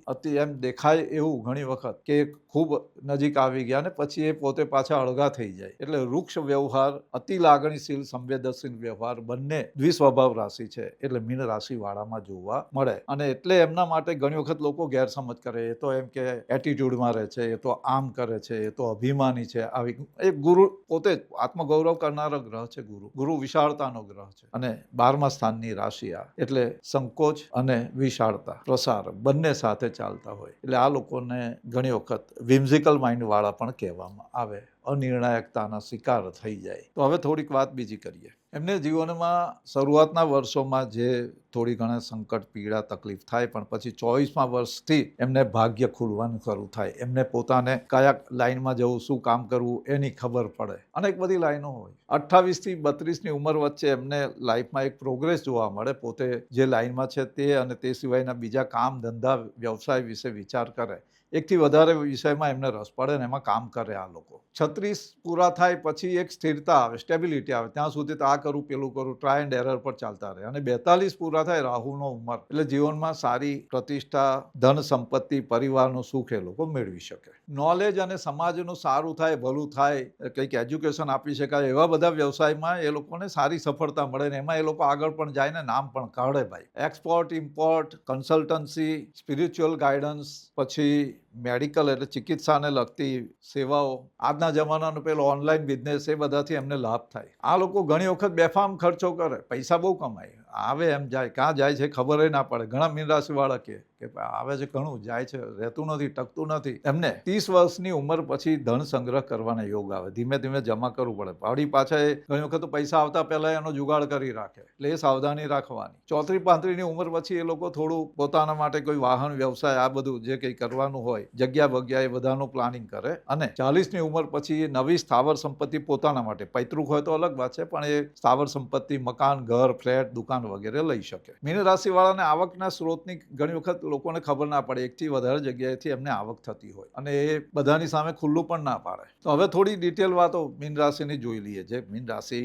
અતિ એમ દેખાય એવું ઘણી વખત કે ખૂબ નજીક આવી ગયા ને પછી એ પોતે પાછા અળગા થઈ જાય. એટલે વૃક્ષ વ્યવહાર, અતિ લાગણીશીલ, સંવેદનશીલ વ્યવહાર બંને દ્વિસ્વભાવ રાશિ છે એટલે મીન રાશિવાળામાં જોવા મળે. અને એટલે એમના માટે ઘણી વખત લોકો ગેરસમજ કરે. એ તો એમ કે એટીટ્યુડમાં રહે છે, એ તો આમ કરે છે, એ તો અભિમાની છે. આવી એક ગુરુ પોતે જ આત્મગૌરવ કરનારો ગ્રહ છે. ગુરુ વિશાળતાનો ગ્રહ છે અને 12 12મા સ્થાનની રાશિ આ, એટલે સંકોચ અને વિશાળતા પ્રસાર બંને સાથે ચાલતા હોય, એટલે આ લોકોને ઘણી વખત વિમ્ઝિકલ માઇન્ડ વાળા પણ કહેવામાં આવે, અનિર્ણાયકતાના શિકાર થઈ જાય. તો હવે થોડીક વાત બીજી કરીએ. એમને જીવનમાં શરૂઆતના વર્ષોમાં જે થોડી ઘણા સંકટ, પીડા, તકલીફ થાય, પણ પછી 24મા વર્ષથી એમને ભાગ્ય ખુલવાનું શરૂ થાય. એમને પોતાને કયા લાઈનમાં જવું, શું કામ કરવું એની ખબર પડે. અનેક બધી લાઈનો હોય. 28 થી 32ની ઉંમર વચ્ચે એમને લાઈફમાં એક પ્રોગ્રેસ જોવા મળે. પોતે જે લાઈનમાં છે તે અને તે સિવાયના બીજા કામ, ધંધા, વ્યવસાય વિશે વિચાર કરે. એકથી વધારે વિષયમાં એમને રસ પડે ને એમાં કામ કરે આ લોકો. 36 પૂરા થાય પછી એક સ્થિરતા આવે, સ્ટેબિલિટી આવે. ત્યાં સુધી તો આ કરું, પેલું કરું, ટ્રાય એન્ડ એરર પર ચાલતા રહે. અને 42 પૂરા થાય, રાહુનો ઉંમર, એટલે જીવનમાં સારી પ્રતિષ્ઠા, ધન સંપત્તિ, પરિવારનું સુખ એ લોકો મેળવી શકે. નોલેજ અને સમાજનું સારું થાય, ભલું થાય, કંઈક એજ્યુકેશન આપી શકાય, એવા બધા વ્યવસાયમાં એ લોકોને સારી સફળતા મળે ને એમાં એ લોકો આગળ પણ જાય ને નામ પણ કાઢે ભાઈ. Export, import, consultancy, spiritual guidance, પછી મેડિકલ એટલે ચિકિત્સાને લગતી સેવાઓ, આજના જમાનાનો પેલો ઓનલાઈન બિઝનેસ, એ બધાથી એમને લાભ થાય. આ લોકો ઘણી વખત બેફામ ખર્ચો કરે, પૈસા બહુ કમાય, આવે એમ જાય, ક્યાં જાય છે ખબર ના પડે. ઘણા મીન રાશિવાળા કે આવે છે ઘણું, જાય છે, રહેતું નથી, ટકતું નથી. એમને 30 વર્ષની ઉંમર પછી ધન સંગ્રહ કરવાના યોગ આવે. ધીમે ધીમે જમા કરવું પડે. પાડી પાછા ઘણી વખત પૈસા આવતા પહેલા એનો જુગાડ કરી રાખે, એટલે એ સાવધાની રાખવાની. 34-35ની ઉંમર પછી એ લોકો થોડું પોતાના માટે કોઈ વાહન, વ્યવસાય, આ બધું જે કંઈ કરવાનું હોય, જગ્યા બગ્યા, એ બધાનું પ્લાનિંગ કરે. અને 40ની ઉંમર પછી નવી સ્થાવર સંપત્તિ પોતાના માટે, પૈતૃક હોય તો અલગ વાત છે, પણ એ સ્થાવર સંપત્તિ, મકાન, ઘર, ફ્લેટ, દુકાન વગેરે લઈ શકે. મીન રાશિવાળાને આવકના સ્ત્રોતની ઘણી વખત લોકોને ખબર ના પડે. એકથી વધારે જગ્યાએથી એમને આવક થતી હોય અને એ બધાની સામે ખુલ્લું પણ ના પાડે. તો હવે થોડી ડિટેલ વાતો મીન રાશિની જોઈ લઈએ. જે મીન રાશિ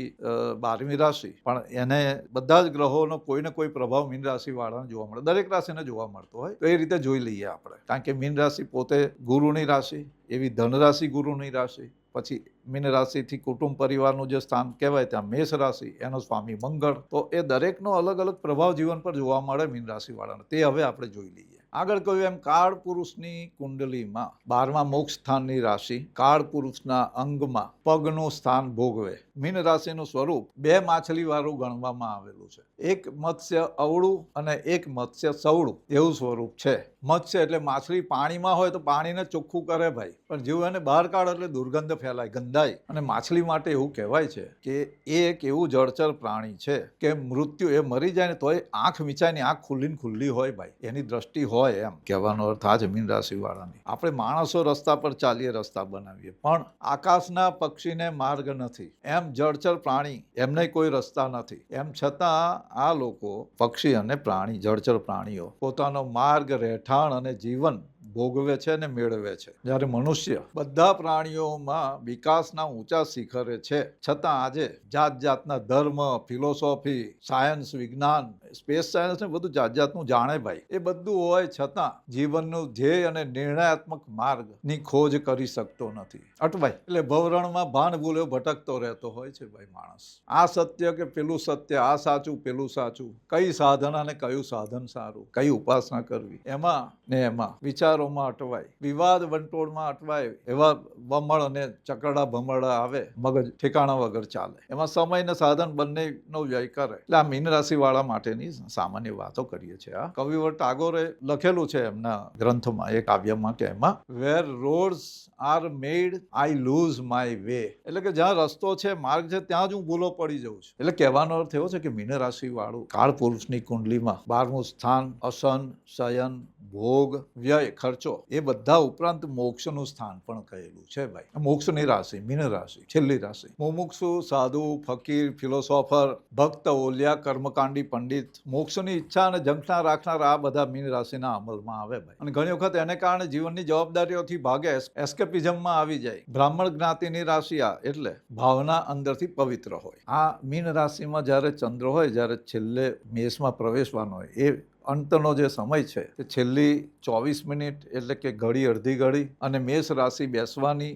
12મી રાશિ, પણ એને બધા જ ગ્રહોનો કોઈ ને કોઈ પ્રભાવ મીન રાશિવાળાને જોવા મળે. દરેક રાશિને જોવા મળતો હોય, તો એ રીતે જોઈ લઈએ આપણે. કારણ કે મીન રાશિ પોતે ગુરુની રાશિ, એવી ધન રાશિ ગુરુની રાશિ. પછી મીન રાશિથી કુટુંબ પરિવારનું જે સ્થાન કહેવાય ત્યાં મેષ રાશિ, એનો સ્વામી મંગળ. તો એ દરેકનો અલગ અલગ પ્રભાવ જીવન પર જોવા મળે મીન રાશિવાળાને. તે હવે આપણે જોઈ લઈએ. આગળ કહ્યું એમ કાળ પુરુષની કુંડલીમાં 12મા મોક્ષ સ્થાનની રાશિ કાળ પુરુષના અંગમાં પગનું સ્થાન ભોગવે. મીન રાશિનું સ્વરૂપ 2 માછલી વાળું ગણવામાં આવેલું છે. એક મત્સ્ય અવળું અને એક મત્સ્ય સવળું, એવું સ્વરૂપ છે. મત્સ્ય એટલે માછલી પાણીમાં હોય તો પાણીને ચોખ્ખું કરે ભાઈ, પણ જેવું એને બહાર કાઢે એટલે દુર્ગંધ ફેલાય, ગંધાય. અને માછલી માટે એવું કહેવાય છે કે એ એક એવું જળચર પ્રાણી છે કે મૃત્યુ, એ મરી જાય ને તોય આંખ મીચાયની, આંખ ખુલ્લી ખુલ્લી હોય ભાઈ, એની દ્રષ્ટિ હોય. એમ કહેવાનો અર્થ આ છે મીન રાશિવાળાની. આપણે માણસો રસ્તા પર ચાલીએ, રસ્તા બનાવીએ, પણ આકાશના પક્ષીને માર્ગ નથી, એમ જળચર પ્રાણી, એમને કોઈ રસ્તા નથી. એમ છતાં આ લોકો, પક્ષી અને પ્રાણી, જળચર પ્રાણીઓ, પોતાનો માર્ગ, રહેઠાણ અને જીવન ભોગવે છે ને મેળવે છે. જ્યારે મનુષ્ય બધા પ્રાણીઓમાં વિકાસના ઊંચા શિખરે છે, છતાં આજે જાત જાતના ધર્મ, ફિલોસોફી, સાયન્સ, વિજ્ઞાન, સ્પેસ સાયન્સ ને બધું જાત જાતનું જાણે ભાઈ. એ બધું હોય છતાં જીવનનું ધ્યેય અને નિર્ણયાત્મક માર્ગની ખોજ કરી શકતો નથી, અટવાય. એટલે ભવરણમાં ભાન ભૂલ્યો ભટકતો રહેતો હોય છે ભાઈ માણસ. આ સત્ય કે પેલું સત્ય, આ સાચું પેલું સાચું, કઈ સાધના ને કયું સાધન સારું, કઈ ઉપાસના કરવી, એમાં ને એમાં વિચારોમાં અટવાય, વિવાદ વંટોળમાં અટવાય. એવા બમણ અને ચકરડા ભમરડા આવે, મગજ ઠેકાણા વગર ચાલે. એમાં સમય ને સાધન બંનેનો વ્યય કરે. એટલે આ મીન રાશિ વાળા માટેની સામાન્ય વાતો કરીએ છીએ. આ કવિવર ટાગોરે લખેલું છે એમના ગ્રંથમાં, એક કાવ્યમાં, કે એમાં where roads are made I lose my way, એટલે કે જ્યાં રસ્તો છે, માર્ગ છે, ત્યાં જ હું ભૂલો પડી જઉં છું. એટલે કહેવાનો અર્થ એવો છે કે મીન રાશિ વાળું કાળ પુરુષની કુંડલીમાં 12મું સ્થાન અસન, શયન, ભોગ, વ્યય, ખર્ચો, એ બધા ઉપરાંત મોક્ષનું સ્થાન પણ કહેલું છે ભાઈ. મોક્ષની રાશિ મીન રાશિ, છેલ્લી રાશિ. મુમુક્ષુ, સાધુ, ફકીર, ફિલોસોફર, ભક્ત, ઓલિયા, કર્મકાંડી, પંડિત, મોક્ષની ઈચ્છા અને ઝંખના રાખનાર, આ બધા મીન રાશિના અમલમાં આવે ભાઈ. અને ઘણી વખત એને કારણે જીવનની જવાબદારીઓથી ભાગે, એસ્કેપિઝમમાં આવી જાય. બ્રાહ્મણ જ્ઞાતિની રાશિ આ, એટલે ભાવના અંદરથી પવિત્ર હોય. આ મીન રાશિમાં જ્યારે ચંદ્ર હોય, જ્યારે છેલ્લે મેષમાં પ્રવેશવાનો હોય, એ અંતનો જે સમય છે તે છેલ્લી 24 મિનિટ, એટલે કે ઘડી, અડધી ઘડી, અને મેષ રાશિ બેસવાની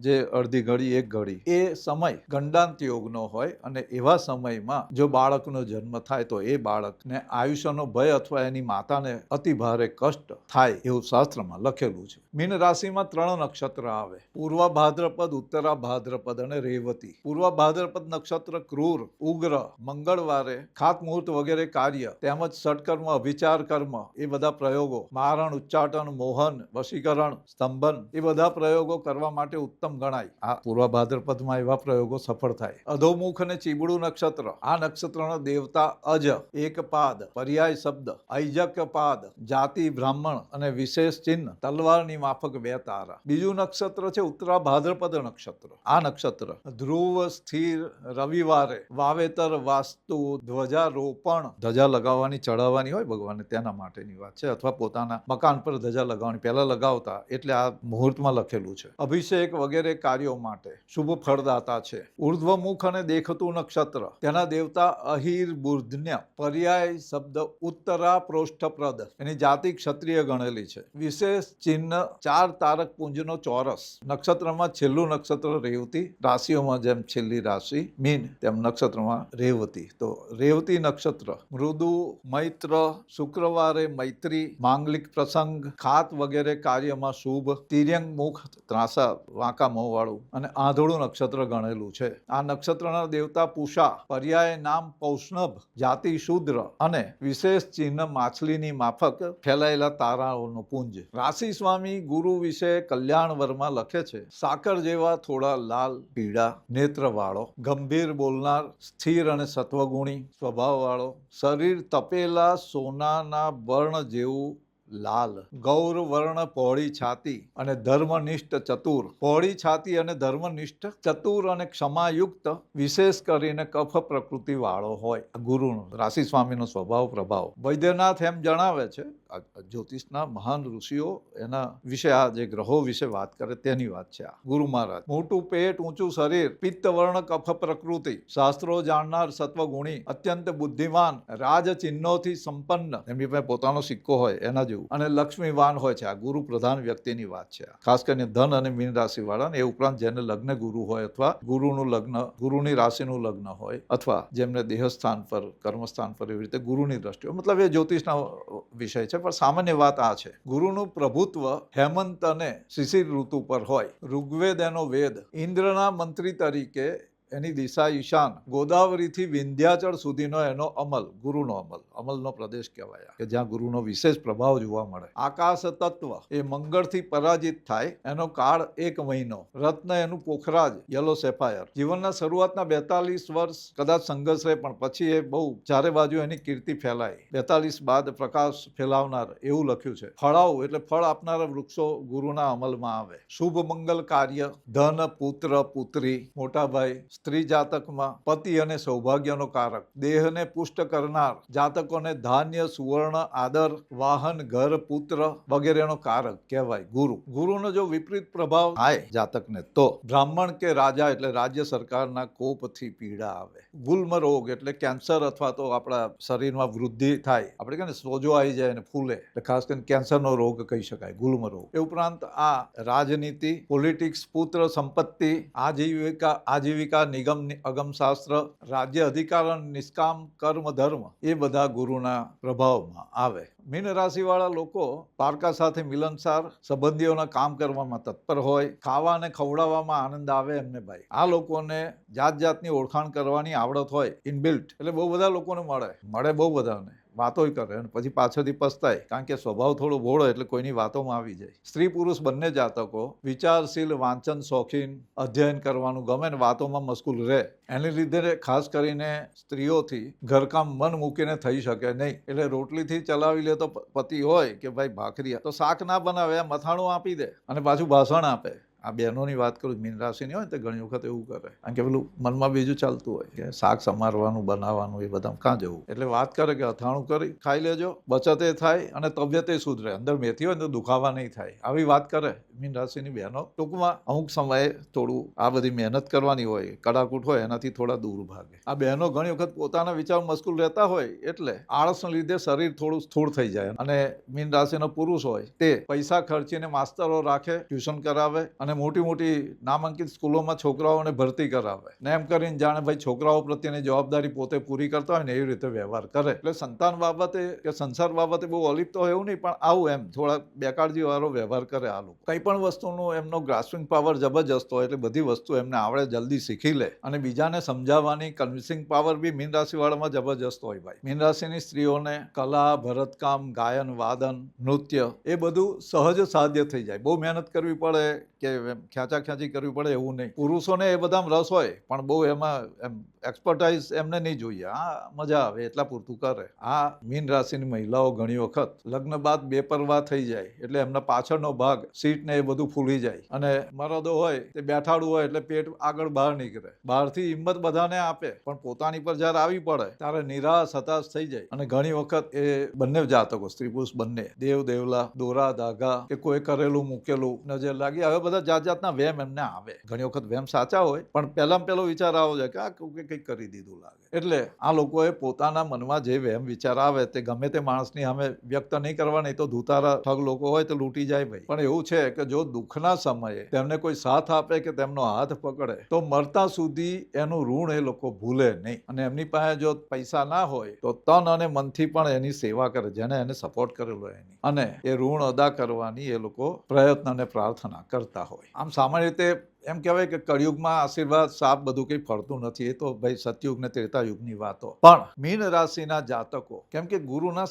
જે અડધી ઘડી એક ઘડી એ સમય ગંડાંત યોગનો હોય અને એવા સમયમાં જો બાળકનો જન્મ થાય તો એ બાળકને આયુષ્યનો ભય અથવા એની માતાને અતિ ભારે કષ્ટ થાય એવું શાસ્ત્રમાં લખેલું છે. મીન રાશિમાં 3 નક્ષત્ર આવે: પૂર્વ ભાદ્રપદ, ઉત્તરા ભાદ્રપદ અને રેવતી. પૂર્વ ભાદ્રપદ નક્ષત્ર ક્રૂર, ઉગ્ર, મંગળવારે ખાત મુહૂર્ત વગેરે કાર્ય તેમજ સટકર્મ, અભિચાર કર્મ એ બધા પ્રયોગો, મારણ, ઉચ્ચાટન, મોહન, વશીકરણ, સ્તંભન એ બધા પ્રયોગો કરવા માટે ઉત્તમ ગણાય. આ પૂર્વ ભાદ્રપદમાં એવા પ્રયોગો સફળ થાય. અધોમુખ અને ચીબડું નક્ષત્ર, આ નક્ષત્રનો દેવતા અજ, એકપાદ, પર્યાય શબ્દ, ઐજક્યપાદ, જાતિ બ્રાહ્મણ અને વિશેષ ચિહ્ન તલવારની માફક 2 તારા. બીજું નક્ષત્ર છે ઉત્તરા ભાદ્રપદ નક્ષત્ર. આ નક્ષત્ર ધ્રુવ, સ્થિર, રવિવારે વાવેતર, વાસ્તુ, ધ્વજારોપણ, ધજા લગાવવાની, ચડાવવાની હોય ભગવાનને તેના માટેની વાત છે, અથવા પોતાના મકાન પર ધજા લગાવવાની, પહેલા લગાવતા એટલે આ મુહૂર્તમાં લખેલું છે. અભિષેક વગેરે કાર્યો માટે શુભ ફળદાતા છે. ઉર્ધ્વમુખ અને દેખતું નક્ષત્ર, તેના દેવતા અહિર બુર્ધન્ય, પર્યાય શબ્દ ઉત્તરા પ્રોષ્ઠપ્રદ, એની જાતિ ક્ષત્રિય ગણેલી છે. વિશેષ ચિહ્ન 4 તારક પુંજનો ચોરસ. નક્ષત્રમાં છેલ્લું નક્ષત્ર રેવતી. રાશિઓમાં જેમ છેલ્લી રાશિ મીન તેમ નક્ષત્રમાં રેવતી. તો રેવતી નક્ષત્ર મૃદુ, મૈત્ર, શુક્રવારે મૈત્રી, માંગલિક પ્રસંગ, ખાત વગેરે કાર્યમાં શુભ, તિર્યંગ મુખ, ત્રાસા વાંકા મોં વાળું અને આંધળું નક્ષત્ર ગણેલું છે. આ નક્ષત્રના દેવતા પૂષા, પર્યાય નામ પૌષ્ણભ, જાતિ શૂદ્ર અને વિશેષ ચિહ્ન માછલીની માફક ફેલાયેલા તારાઓનો પુંજ. રાશિ સ્વામી ગુરુ વિશે કલ્યાણ વર્મા લખે છે: સાકર જેવા થોડા લાલ પીળા નેત્રવાળો, ગંભીર બોલનાર, સ્થિર અને સત્વગુણી સ્વભાવવાળો, શરીર તપેલા સોનાના વર્ણ જેવું લાલ, ગૌર વર્ણ, પહોળી છાતી અને ધર્મનિષ્ઠ ચતુર. પહોળી છાતી અને ધર્મનિષ્ઠ ચતુર અને ક્ષમાયુક્ત, વિશેષ કરીને કફ પ્રકૃતિ વાળો હોય. ગુરુનો રાશિ સ્વામીનો સ્વભાવ પ્રભાવ. વૈદ્યનાથ એમ જણાવે છે, જ્યોતિષના મહાન ઋષિઓ એના વિશે આ જે ગ્રહો વિશે વાત કરે તેની વાત છે. આ ગુરુ મહારાજ. મોટું પેટ, ઊંચું શરીર, પિત્ત વર્ણ, કફ પ્રકૃતિ, શાસ્ત્રો જાણનાર, સત્વગુણી, અત્યંત બુદ્ધિમાન, રાજ ચિહ્નોથી સંપન્ન, એમની પાસે પોતાનો સિક્કો હોય એના જેવું, અને લક્ષ્મીવાન હોય છે. આ ગુરુ પ્રધાન વ્યક્તિની વાત છે. ખાસ કરીને ધન અને મીન રાશિ વાળા. એ ઉપરાંત જેને લગ્ન ગુરુ હોય અથવા ગુરુનું લગ્ન, ગુરુની રાશિનું લગ્ન હોય, અથવા જેમને દેહસ્થાન પર, કર્મસ્થાન પર એવી રીતે ગુરુની દ્રષ્ટિ, મતલબ એ જ્યોતિષના વિષય છે. પણ સામાન્ય વાત આ છે: ગુરુનું પ્રભુત્વ હેમંત અને શિશિર ઋતુ પર હોય. ઋગ્વેદ એનો વેદ. ઇન્દ્રના મંત્રી તરીકે એની દિશા ઈશાન, ગોદાવરીથી વિંધ્યાચળ સુધીનો એનો અમલ, ગુરુનો અમલ, અમલનો પ્રદેશ કહેવાય કે જ્યાં ગુરુનો વિશેષ પ્રભાવ જોવા મળે. આકાશ તત્વ એ મંગળથી પરાજિત થાય, એનો કાળ 1 મહિનો. રત્ન એનું પોખરાજ, યલો સેફાયર. જીવનના શરૂઆતના 42 વર્ષ કદાચ સંઘર્ષ રહે, પણ પછી એ બહુ ચારે બાજુ એની કીર્તિ ફેલાય. 42 બાદ પ્રકાશ ફેલાવનાર એવું લખ્યું છે. ફળાઉ એટલે ફળ આપનારા વૃક્ષો ગુરુના અમલમાં આવે. શુભ મંગલ કાર્ય, ધન, પુત્ર, પુત્રી, મોટા ભાઈ. સ્ત્રી જાતકમાં પતિ અને સૌભાગ્યનો કારક. દેહને પુષ્ટ કરનાર. જાતકોને ધાન્ય, સુવર્ણ, આદર, વાહન, ઘર, પુત્ર વગેરેનો કારક કહેવાય ગુરુ. ગુરુનો જો વિપરીત પ્રભાવ થાય જાતકને તો બ્રાહ્મણ કે રાજા એટલે રાજ્ય સરકારના કોપથી પીડા આવે. ગુલ્મ રોગ એટલે કેન્સર અથવા તો આપણા શરીરમાં વૃદ્ધિ થાય, આપણે કહે ને સોજો આવી જાય અને ફૂલે, એટલે ખાસ કરીને કેન્સરનો રોગ કહી શકાય, ગુલ્મ રોગ. એ ઉપરાંત આ રાજનીતિ, પોલિટિક્સ, પુત્ર, સંપત્તિ, આજીવિકા, નિગમ અગમશાસ્ત્ર, રાજ્ય અધિકાર, નિષ્કામ કર્મ, ધર્મ એ બધા ગુરુના પ્રભાવમાં આવે. મીન રાશિવાળા લોકો પારકા સાથે મિલનસાર, સંબંધીઓના કામ કરવામાં તત્પર હોય, ખાવા અને ખવડાવવામાં આનંદ આવે એમને ભાઈ. આ લોકોને જાત જાતની ઓળખાણ કરવાની આવડત હોય, ઇનબિલ્ટ, એટલે બહુ બધા લોકોને મળે બહુ બધાને, વાતો કરે અને પછી પાછળથી પસ્તાય, કારણ કે સ્વભાવ થોડો ભોળો એટલે કોઈની વાતોમાં આવી જાય. સ્ત્રી પુરુષ બંને જાતકો વિચારશીલ, વાંચન શોખીન, અધ્યયન કરવાનું ગમે ને વાતોમાં મશગુલ રહે. એને લીધે ખાસ કરીને સ્ત્રીઓથી ઘરકામ મન મૂકીને થઈ શકે નહીં. એટલે રોટલીથી ચલાવી લે તો પતિ હોય કે ભાઈ ભાખરી, તો શાક ના બનાવે, મથાણું આપી દે અને પાછું ભાષણ આપે. આ બહેનોની વાત કરું, મીન રાશિની હોય તો ઘણી વખત એવું કરે, કારણ કે પેલું મનમાં બીજું ચાલતું હોય કે શાક સમારવાનું, બનાવવાનું, એ બધા કાં જવું. એટલે વાત કરે કે અથાણું કરી ખાઈ લેજો, બચતે થાય અને તબિયતે સુધરે, અંદર મેથી હોય ને તો દુખાવા નહીં થાય, આવી વાત કરે મીન રાશિની બહેનો. ટૂંકમાં અમુક સમયે થોડું આ બધી મહેનત કરવાની હોય, કડાકૂટ હોય, એનાથી થોડા દૂર ભાગે. આ બહેનો ઘણી વખત પોતાના વિચાર મશગુલ રહેતા હોય એટલે આળસના લીધે શરીર થોડું સ્થૂળ થઈ જાય. અને મીન રાશિનો પુરુષ હોય તે પૈસા ખર્ચીને માસ્તરો રાખે, ટ્યુશન કરાવે અને અને મોટી મોટી નામાંકિત સ્કૂલોમાં છોકરાઓને ભરતી કરાવે ને એમ કરીને જાણે ભાઈ છોકરાઓ પ્રત્યેની જવાબદારી પોતે પૂરી કરતા હોય ને એવી રીતે વ્યવહાર કરે. એટલે સંતાન બાબતે કે સંસાર બાબતે બહુ અલિપ્ત હોય એવું નહીં, પણ આવું એમ થોડા બેકાળજી વાળો વ્યવહાર કરે આ લોકો. કંઈ પણ વસ્તુનું એમનો ગ્રાસ્પિંગ પાવર જબરજસ્ત હોય એટલે બધી વસ્તુ એમને આવડે, જલ્દી શીખી લે અને બીજાને સમજાવવાની કન્વિન્સિંગ પાવર બી મીન રાશિવાળામાં જબરજસ્ત હોય ભાઈ. મીન રાશિની સ્ત્રીઓને કલા, ભરતકામ, ગાયન, વાદન, નૃત્ય એ બધું સહજ સાધ્ય થઈ જાય. બહુ મહેનત કરવી પડે કે ખેંચી કરવી પડે એવું નહીં. પુરુષોને એ બધામાં રસ હોય પણ બહુ એમાં એમ એક્સપર્ટાઇઝ એમને નહીં જોઈએ. હા, મજા આવે એટલા પૂરતું કરે. આ મીન રાશિની મહિલાઓ ઘણી વખત લગ્ન બાદ બેપરવા થઈ જાય એટલે એમના પાછળનો ભાગ, સીટ ને એ બધું ફૂલી જાય અને મરદો હોય તે બેઠાડું હોય એટલે પેટ આગળ બહાર નીકળે. બહારથી હિંમત બધાને આપે પણ પોતાની પર જ્યારે આવી પડે ત્યારે નિરાશ, હતાશ થઈ જાય. અને ઘણી વખત એ બંને જાતકો, સ્ત્રી પુરુષ બંને, દેવ દેવલા, દોરા ધાગા કે કોઈ કરેલું મૂકેલું નજર લાગી, હવે બધા જાત જાતના વેમ એમને આવે. ઘણી વખત વેમ સાચા હોય પણ પહેલામાં પહેલો વિચાર આવો છે કે આ કંઈક કરી દીધું લાગે. એટલે આ લોકોએ પોતાના મનમાં જે વેમ વિચાર આવે તે ગમે તે માણસની સામે વ્યક્ત નહીં કરવા, નહીં તો ધૂતારા ઠગ લોકો હોય તો લૂંટી જાય ભાઈ. પણ એવું છે કે જો દુઃખના સમયે તેમને કોઈ સાથ આપે કે તેમનો હાથ પકડે તો મરતા સુધી એનું ઋણ એ લોકો ભૂલે નહીં. અને એમની પાસે જો પૈસા ના હોય તો તન અને મનથી પણ એની સેવા કરે, જેને એને સપોર્ટ કરેલો એની, અને એ ઋણ અદા કરવાની એ લોકો પ્રયત્ન અને પ્રાર્થના કરતા હોય. આમ સામાન્ય રીતે એમ કહેવાય કે કળિયુગમાં આશીર્વાદ સાપ બધું કંઈ ફરતું નથી. એ તો ભાઈ સતયુગ ને ત્રેતાયુગની વાતો. પણ મીન રાશિના જાતકો, કેમ કે ગુરુના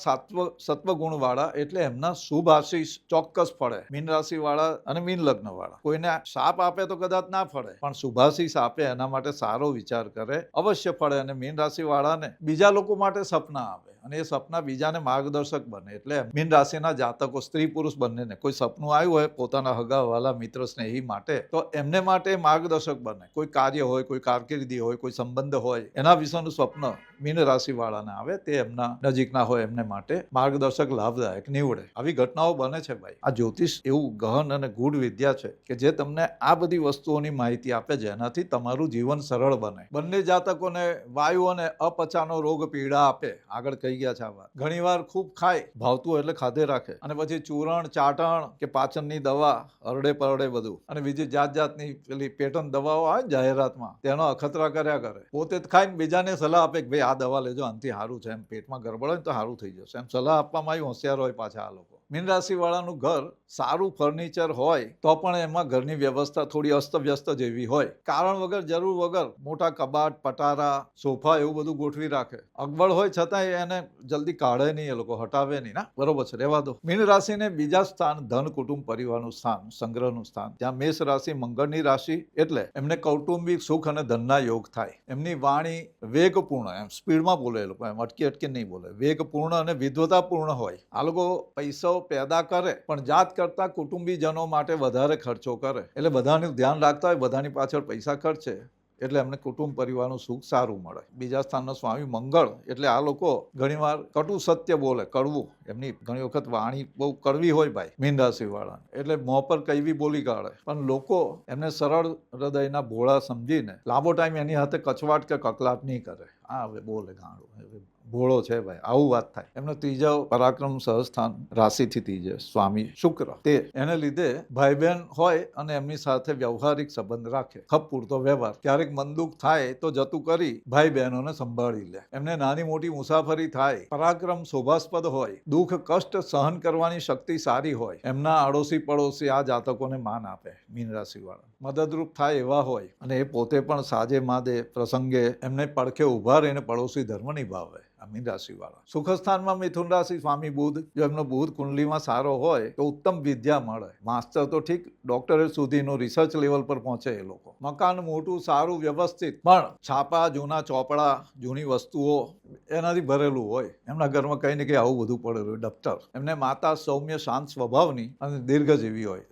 સત્વગુણ વાળા એટલે એમના શુભ આશીષ ચોક્કસ ફળે. મીન રાશિ વાળા અને મીન લગ્ન વાળા કોઈને સાપ આપે તો કદાચ ના ફળે, પણ શુભાશીષ આપે એના માટે સારો વિચાર કરે અવશ્ય ફળે. અને મીન રાશિ વાળાને બીજા લોકો માટે સપના આવે અને એ સપના બીજાને માર્ગદર્શક બને. એટલે મીન રાશિના જાતકો, સ્ત્રી પુરુષ બંનેને કોઈ સપનું આવ્યું હોય પોતાના હગા વાલા મિત્ર સ્નેહી માટે, તો એમને માટે માર્ગદર્શક બને. કોઈ કાર્ય હોય, કોઈ કારકિર્દી હોય, કોઈ સંબંધ હોય, એના વિશેનું સ્વપ્ન મીન રાશિ વાળાને આવે તે એમના નજીકના હોય એમને માટે માર્ગદર્શક લાભદાયક નીવડે. આવી ઘટનાઓ બને છે ભાઈ. આ જ્યોતિષ એવું ગહન અને ગૂઢ વિદ્યા છે કે જે તમને આ બધી વસ્તુઓની માહિતી આપે જેનાથી તમારું જીવન સરળ બને. બંને જાતકોને વાયુ અને અપચાનો રોગ પીડા આપે. આગળ કહી ગયા છે આ વાત. ઘણીવાર ખૂબ ખાય, ભાવતું હોય એટલે ખાધે રાખે, અને પછી ચૂરણ, ચાટણ કે પાચનની દવા, અરડે પરડે બધું, અને બીજી જાત જાતની પેલી પેટર્ન દવાઓ આવે જાહેરાતમાં તેનો અખતરા કર્યા કરે. પોતે જ ખાઈને બીજાને સલાહ આપે કે ભાઈ આ દવા લેજો, આનાથી સારું છે, એમ પેટમાં ગરબડ હોય તો સારું થઈ જશે, એમ સલાહ આપવામાં આવી. હોશિયાર હોય પાછા આ લોકો. મીન રાશિ વાળાનું ઘર સારું ફર્નિચર હોય તો પણ એમાં ઘરની વ્યવસ્થા થોડી અસ્તવ્યસ્ત જેવી હોય. કારણ વગર, જરૂર વગર મોટા કબાટ, પટારા, સોફા એવું બધું ગોઠવી રાખે. અગવડ હોય છતાંય એને જલ્દી કાઢે નહીં, એ લોકો હટાવે નહીં. ના, બરોબર છે, રહેવા દો. મીન રાશિને બીજા સ્થાન ધન, કુટુંબ, પરિવારનું સ્થાન, સંગ્રહનું સ્થાન. જ્યાં મેષ રાશિ મંગળની રાશિ એટલે એમને કૌટુંબિક સુખ અને ધનના યોગ થાય. એમની વાણી વેગપૂર્ણ, એમ સ્પીડમાં બોલે એ લોકો, એમ અટકી નહીં બોલે. વેગપૂર્ણ અને વિદ્વતાપૂર્ણ હોય. આ લોકો પૈસો પેદા કરે પણ જાત કરતા કુટુંબીજનો માટે વધારે ખર્ચો કરે. એટલે બધાનું ધ્યાન રાખતા હોય, બધાની પાછળ પૈસા ખર્ચે એટલે એમને કુટુંબ પરિવારનું સુખ સારું મળે. બીજા સ્થાનનો સ્વામી મંગળ એટલે આ લોકો ઘણીવાર કટુ સત્ય બોલે, કડવું. એમની ઘણી વખત વાણી બહુ કડવી હોય ભાઈ મીન રાશિ વાળા, એટલે મોં પર કઈ બી બોલી કાઢે. પણ લોકો એમને સરળ હૃદયના ભોળા સમજીને લાંબો ટાઈમ એની હાથે કચવાટ કે કકલાટ નહીં કરે. આ હવે બોલે ગાંડું, ભોળો છે ભાઈ, આવું વાત થાય. એમનો ત્રીજો પરાક્રમ સહસ્થાન રાશિથી ત્રીજે સ્વામી શુક્ર, તે એને લીધે ભાઈ બહેન હોય અને એમની સાથે વ્યવહારિક સંબંધ રાખે. ખપ પૂરતો વ્યવહાર. ક્યારેક મન દુઃખ થાય તો જતું કરી ભાઈ બહેનોને સંભાળી લે. એમને નાની મોટી મુસાફરી થાય. પરાક્રમ શોભાસ્પદ હોય. દુઃખ કષ્ટ સહન કરવાની શક્તિ સારી હોય. એમના આડોશી પડોશી આ જાતકોને માન આપે. મીન રાશિ વાળા મદદરૂપ થાય એવા હોય અને એ પોતે પણ સાજે માદે પ્રસંગે એમને પડખે ઉભા રહીને પડોશી ધર્મ નિભાવે. મીન રાશિ વાળા સુખસ્થાનમાં મિથુન રાશિ સ્વામી બુધ, જો એમનો બુધ કુંડલીમાં સારો હોય તો ઉત્તમ વિદ્યા મળે. માસ્ટર તો ઠીક, ડોક્ટરેટ સુધીનું રિસર્ચ લેવલ પર પહોંચે એ લોકો. મકાન મોટું, સારું, વ્યવસ્થિત, પણ છાપા, જૂના ચોપડા, જૂની વસ્તુઓ એનાથી ભરેલું હોય. એમના ઘરમાં કંઈ ને કંઈ આવું બધું પડેલું હોય. દફતર. એમને માતા સૌમ્ય, શાંત સ્વભાવની અને દીર્ઘજીવી હોય,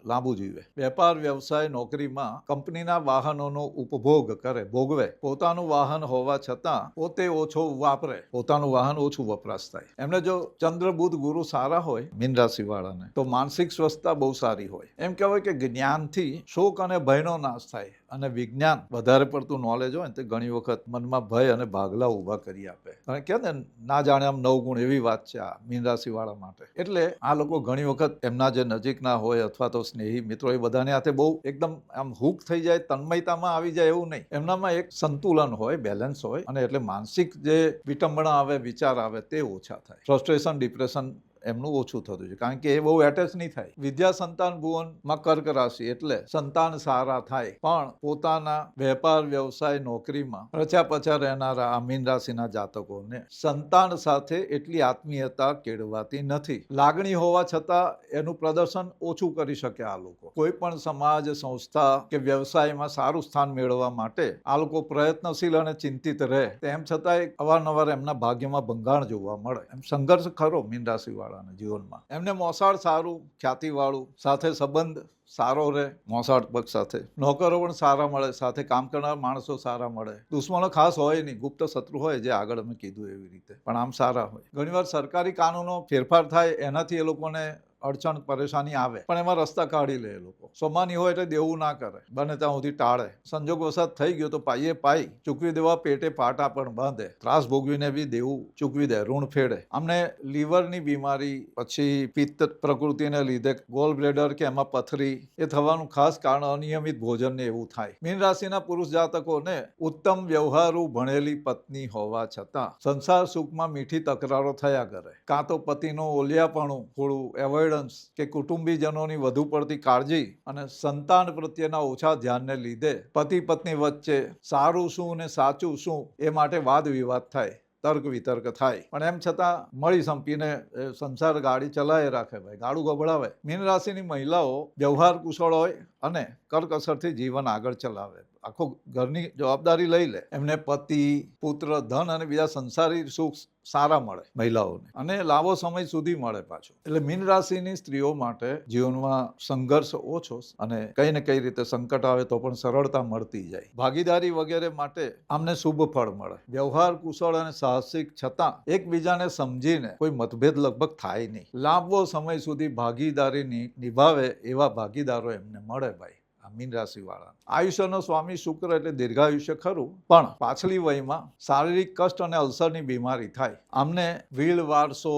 લાંબુ જીવે. વેપાર, વ્યવસાય, નોકરીમાં કંપનીના વાહનોનો ઉપભોગ કરે, ભોગવે. પોતાનું વાહન હોવા છતાં પોતે ઓછો વાપરે, પોતાનું વાહન ઓછું વપરાશ થાય. એમને જો ચંદ્ર, બુધ, ગુરુ સારા હોય મીન રાશિ વાળાને તો માનસિક સ્વસ્થતા બહુ સારી હોય. એમ કહેવાય કે જ્ઞાનથી શોક અને ભયનો નાશ થાય. અને વિજ્ઞાન વધારે પડતું નોલેજ હોય ને તે ઘણી વખત મનમાં ભય અને ભાગલા ઊભા કરી આપે. અને કહે ને ના જાણે આમ 9 ગુણ, એવી વાત છે આ મીન રાશિ વાળા માટે. એટલે આ લોકો ઘણી વખત એમના જે નજીકના હોય અથવા તો સ્નેહી મિત્રો, એ બધાને હાથે બહુ એકદમ આમ હુક થઈ જાય, તન્મયતામાં આવી જાય એવું નહીં. એમનામાં એક સંતુલન હોય, બેલેન્સ હોય, અને એટલે માનસિક જે વિટંબણા આવે, વિચાર આવે તે ઓછા થાય. ફ્રસ્ટ્રેશન, ડિપ્રેશન એમનું ઓછું થતું છે, કારણ કે એ બહુ એટેચ નહીં થાય. વિદ્યા સંતાન ભુવનમાં કર્ક રાશિ એટલે સંતાન સારા થાય, પણ પોતાના વેપાર, વ્યવસાય, નોકરીમાં રચ્યા પચ્યા રહેનારા આ મીન રાશિના જાતકોને સંતાન સાથે એટલી આત્મીયતા કેળવાતી નથી. લાગણી હોવા છતાં એનું પ્રદર્શન ઓછું કરી શકે આ લોકો. કોઈ પણ સમાજ, સંસ્થા કે વ્યવસાયમાં સારું સ્થાન મેળવવા માટે આ લોકો પ્રયત્નશીલ અને ચિંતિત રહે, તેમ છતાંય અવારનવાર એમના ભાગ્યમાં ભંગાણ જોવા મળે. એમ સંઘર્ષ ખરો મીન રાશિ જીવનમાં. એમને મોસાળ સારું, ખ્યાતિવાળું, સાથે સંબંધ સારો રહે, મોસાળ પક્ષ સાથે નોકરો પણ સારા મળે, સાથે કામ કરનાર માણસો સારા મળે. દુશ્મનો ખાસ હોય નહીં, ગુપ્ત શત્રુ હોય, જે આગળ અમે કીધું એવી રીતે, પણ આમ સારા હોય. ઘણીવાર સરકારી કાનૂનો ફેરફાર થાય, એનાથી એ લોકોને અડચણ, પરેશાની આવે, પણ એમાં રસ્તા કાઢી લે. એ લોકો સોમાની હોય એટલે દેવું ના કરે, બને ત્યાં સુધી ટાળે. સંજોગ વસાત થઈ ગયો તો પાઈએ પાઈ ચૂકવી દેવા, પેટે પાટા પણ બાંધે, ત્રાસ ભોગવીને બી દેવું ચૂકવી દે, ઋણ ફેડે. અમને લીવરની બીમારી, પછી પિત્ત પ્રકૃતિને લીધે ગોલ બ્લેડર કે એમાં પથરી એ થવાનું ખાસ કારણ અનિયમિત ભોજનને એવું થાય. મીન રાશિના પુરુષ જાતકોને ઉત્તમ વ્યવહારુ, ભણેલી પત્ની હોવા છતાં સંસાર સુખમાં મીઠી તકરારો થયા કરે, કાં તો પતિનો ઓલિયાપણું, થોડું એવોઇડ કે કુટુંબીજનોની વધુ પડતી કાળજી અને સંતાન પ્રત્યેના ઓછા ધ્યાનને લીધે પતિ પત્ની વચ્ચે સારું શું ને સાચું શું એ માટે વાદ વિવાદ થાય, તર્ક વિતર્ક થાય. પણ એમ છતાં મળી સંપીને સંસાર ગાડી ચલાવી રાખે, ભાઈ ગાડું ગબડાવે. મીન રાશિની મહિલાઓ વ્યવહાર કુશળ હોય અને કરકસરથી જીવન આગળ ચલાવે, આખો ઘરની જવાબદારી લઈ લે. એમને પતિ, પુત્ર, ધન અને બીજા સંસારી સુખ સારા મળે મહિલાઓને, અને લાંબો સમય સુધી મળે પાછું. એટલે મીન રાશિની સ્ત્રીઓ માટે જીવનમાં સંઘર્ષ ઓછો અને કઈ ને કઈ રીતે સંકટ આવે તો પણ સરળતા મળતી જાય. ભાગીદારી વગેરે માટે આમને શુભ ફળ મળે. વ્યવહાર કુશળ અને સાહસિક છતાં એકબીજાને સમજીને કોઈ મતભેદ લગભગ થાય નહીં. લાંબો સમય સુધી ભાગીદારી નિભાવે એવા ભાગીદારો એમને મળે ભાઈ મીન રાશિ વાળા. આયુષ્યનો સ્વામી શુક્ર એટલે દીર્ઘાયુષ્ય ખરું, પણ પાછલી વયમાં શારીરિક કષ્ટ અને અલ્સરની બીમારી થાય. આમને વીળ, વારસો,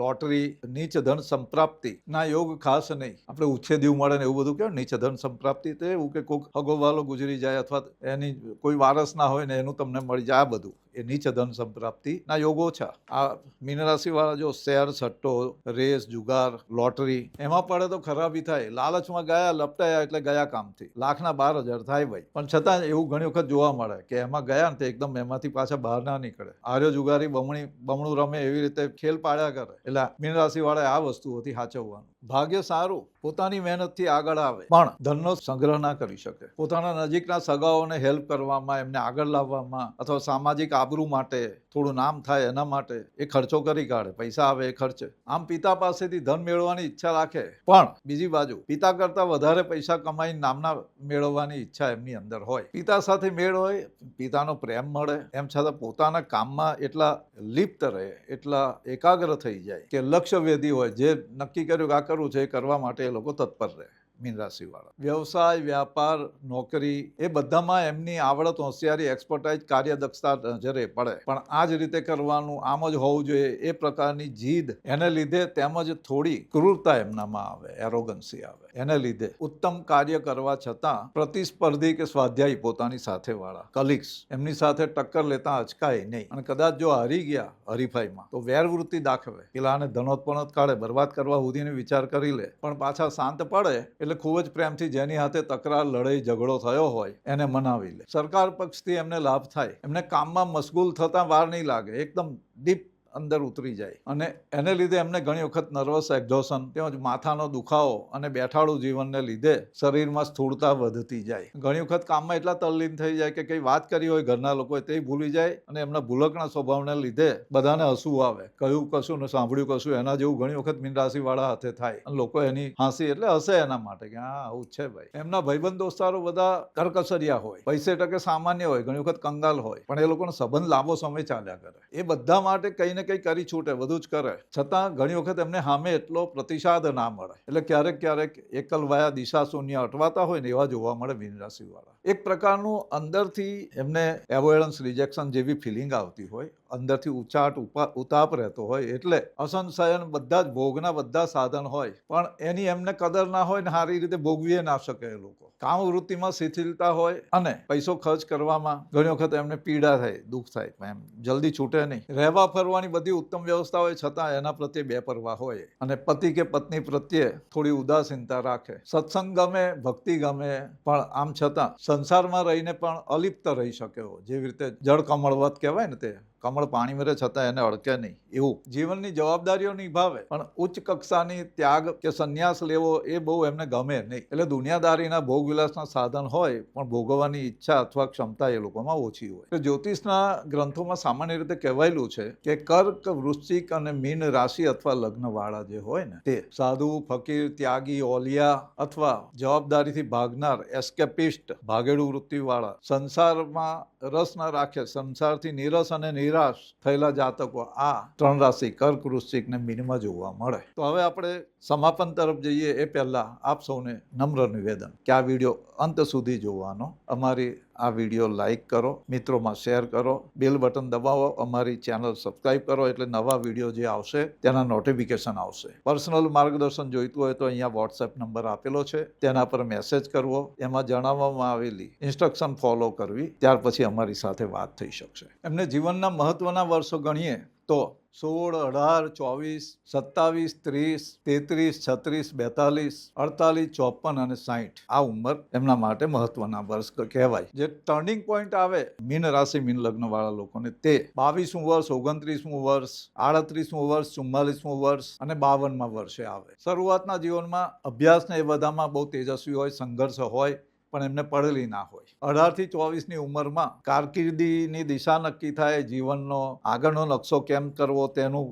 લોટરી, નીચ ધન સંપ્રાપ્તિ ના યોગ ખાસ નહીં. આપણે ઉચ્છેદ્યું મળે ને એવું બધું કહેવાય. નીચ ધન સંપ્રાપ્તિ તો એવું કે કોઈક હગોવાલો ગુજરી જાય અથવા એની કોઈ વારસ ના હોય ને એનું તમને મળી જાય, આ બધું એ નીચ ધન સંપ્રાપ્તિ ના યોગ ઓછા. આ મીન રાશિ વાળા જો શેર, સટ્ટો, રેસ, જુગાર, લોટરી એમાં પડે તો ખરાબી થાય. લાલચમાં ગયા, લપટાયા એટલે ગયા કામથી. 1,12,000 થાય ભાઈ, પણ છતાં એવું ઘણી વખત જોવા મળે કે એમાં ગયા ને તો એકદમ એમાંથી પાછા બહાર ના નીકળે. આર્ય જુગારી બમણું રમે એવી રીતે ખેલ પાડ્યા કરે. એટલે મીન રાશિ વાળા આ વસ્તુઓથી સાચવવાનું. ભાગ્ય સારું, પોતાની મહેનતથી આગળ આવે, પણ ધનનો સંગ્રહ ના કરી શકે. પોતાના નજીકના સગાઓને હેલ્પ કરવામાં, એમને આગળ લાવવામાં, અથવા સામાજિક આબરૂ માટે, થોડું નામ થાય એના માટે એ ખર્ચો કરી કાઢે. પૈસા આવે એ ખર્ચે. આમ પિતા પાસેથી ધન મેળવવાની ઈચ્છા રાખે, પણ બીજી બાજુ પિતા કરતા વધારે પૈસા કમાઈને નામના મેળવવાની ઈચ્છા એમની અંદર હોય. પિતા સાથે મેળ હોય, પિતાનો પ્રેમ મળે, એમ છતાં પોતાના કામમાં એટલા લિપ્ત રહે, એટલા એકાગ્ર થઈ જાય કે લક્ષ્ય વેધી હોય. જે નક્કી કર્યું કે આ કરવું છે એ કરવા માટે એ લોકો તત્પર રહે. મીન રાશિ વાળા વ્યવસાય, વ્યાપાર, નોકરી એ બધામાં એમની આવડત, હોશિયારી, એક્સપર્ટાઇઝ, કાર્યદક્ષતા નજરે પડે. પણ આ જ રીતે કરવાનું, આમ જ હોવું જોઈએ એ પ્રકારની જીદ એને લીધે, તેમજ થોડી ક્રૂરતા એમનામાં આવે, એરોગન્સી આવે. એને લીધે ઉત્તમ કાર્ય કરવા છતાં પ્રતિસ્પર્ધી કે સ્વાધ્યાયી પોતાની સાથે વાળા કલીગ્સ એમની સાથે ટક્કર લેતા અચકાય નહીં. અને કદાચ જો હારી ગયા હરીફાઈમાં તો વેરવૃત્તિ દાખવે, પેલાને ધનોત્પણોત કાઢે, બરબાદ કરવા સુધીને વિચાર કરી લે, પણ પાછા શાંત પડે એટલે ખૂબ જ પ્રેમથી જેની હાથે તકરાર, લડાઈ, ઝઘડો થયો હોય એને મનાવી લે. સરકાર પક્ષથી એમને લાભ થાય. એમને કામમાં મશગુલ થતા વાર નહીં લાગે, એકદમ ડીપ અંદર ઉતરી જાય. અને એને લીધે એમને ઘણી વખત નર્વસ એક્ઝોશન, તેમજ માથાનો દુખાવો અને બેઠાડું જીવનને લીધે શરીરમાં સ્થૂળતા વધતી જાય. ઘણી વખત કામમાં એટલા તલ્લીન થઈ જાય કે કઈ વાત કરી હોય ઘરના લોકોએ તે ભૂલી જાય, અને એમના ભૂલકના સ્વભાવને લીધે બધાને હસવું આવે. કહ્યું કશું ને સાંભળ્યું કશું, એના જેવું ઘણી વખત મીન રાશિ વાળા હાથે થાય. અને લોકો એની હાંસી એટલે હસે એના માટે કે હા આવું છે ભાઈ. એમના ભાઈબંધ દોસ્તારો બધા કરકસરિયા હોય, પૈસે ટકે સામાન્ય હોય, ઘણી વખત કંગાલ હોય, પણ એ લોકોનો સંબંધ લાંબો સમય ચાલ્યા કરે. એ બધા માટે કઈ કંઈ કરી છૂટે, બધું જ કરે, છતાં ઘણી વખત એમને સામે એટલો પ્રતિસાદ ના મળે. એટલે ક્યારેક ક્યારેક એકલવાયા, દિશા શૂન્ય અટવાતા હોય ને એવા જોવા મળે મીન રાશિ વાળા. એક પ્રકારનું અંદરથી એમને એવોઇડન્સ, રિજેક્શન જેવી ફિલિંગ આવતી હોય, અંદરથી ઉચાટ ઉતાપ રહેતો હોય, એટલે અસંશયન બધા જ ભોગના બધા સાધન હોય પણ એની એમને કદર ના હોય ને સારી રીતે ભોગવી ના શકે. એ લોકો કામ વૃત્તિમાં શિથિલતા હોય અને પૈસો ખર્ચ કરવામાં ઘણી વખત એમને પીડા થાય, દુઃખ થાય, એમ જલ્દી છૂટે નહીં. રહેવા ફરવાની બધી ઉત્તમ વ્યવસ્થા હોય છતાં એના પ્રત્યે બેપરવા હોય અને પતિ કે પત્ની પ્રત્યે થોડી ઉદાસીનતા રાખે. સત્સંગ ગમે, ભક્તિ ગમે, પણ આમ છતાં સંસારમાં રહીને પણ અલિપ્ત રહી શકે. જેવી રીતે જળ કમળવત કહેવાય ને, તે કમળ પાણી મેરે છતાં એને અડકે નહીં, એવું જીવનની જવાબદારીઓ નિભાવે પણ ઉચ્ચ કક્ષાની ત્યાગ કે સંન્યાસ લેવો એ બહુ એમને ગમે નહીં. એટલે દુનિયાદારીના ભોગવિલાસના સાધન હોય પણ ભોગવવાની ઈચ્છા અથવા ક્ષમતા એ લોકોમાં ઓછી હોય. તો જ્યોતિષના ગ્રંથોમાં સામાન્ય રીતે કહેવાયેલું છે કે કર્ક, વૃશ્ચિક અને મીન રાશિ અથવા લગ્નવાળા જે હોય ને તે સાધુ, ફકીર, ત્યાગી, ઓલિયા અથવા જવાબદારીથી ભાગનાર, એસ્કેપિસ્ટ, ભાગેડુ વૃત્તિવાળા, સંસારમાં રસ ના રાખે, સંસારથી નીરસ અને નિરાશ થયેલા જાતકો આ 3 રાશિ કર્ક, વૃશ્ચિક ને મીનમાં જોવા મળે. તો હવે આપણે સમાપન તરફ જઈએ એ પહેલા આપ સૌને નમ્ર નિવેદન કે આ વિડીયો અંત સુધી જોવાનો. અમારી આ વિડીયો લાઈક કરો, મિત્રોમાં શેર કરો, બેલ બટન દબાવો, અમારી ચેનલ સબસ્ક્રાઈબ કરો એટલે નવા વિડીયો જે આવશે તેના નોટિફિકેશન આવશે. પર્સનલ માર્ગદર્શન જોઈતું હોય તો અહીંયા વોટ્સએપ નંબર આપેલો છે, તેના પર મેસેજ કરવો, એમાં જણાવવામાં આવેલી ઇન્સ્ટ્રક્શન ફોલો કરવી, ત્યાર પછી અમારી સાથે વાત થઈ શકશે. એમને જીવનના મહત્વના વર્ષો ગણીએ તો 16, 18, 24, 27, 30, 33, 36, 42, 44 અને 60 આ ઉંમર એમના માટે મહત્વના વર્ષ કહેવાય. જે ટર્નિંગ પોઈન્ટ આવે મીન રાશિ મીન લગ્ન વાળા લોકોને તે 22મું વર્ષ, 29મું વર્ષ, 38મું વર્ષ, 44મું વર્ષ અને 52મા વર્ષે આવે. શરૂઆતના જીવનમાં અભ્યાસ ને એ બધામાં બહુ તેજસ્વી હોય, સંઘર્ષ હોય પણ એમને પડેલી ના હોય. 18 થી 24ની ઉંમરમાં કારકિર્દીની દિશા નક્કી થાય, જીવનનો આગળનો નકશો કેમ કરવો તેનું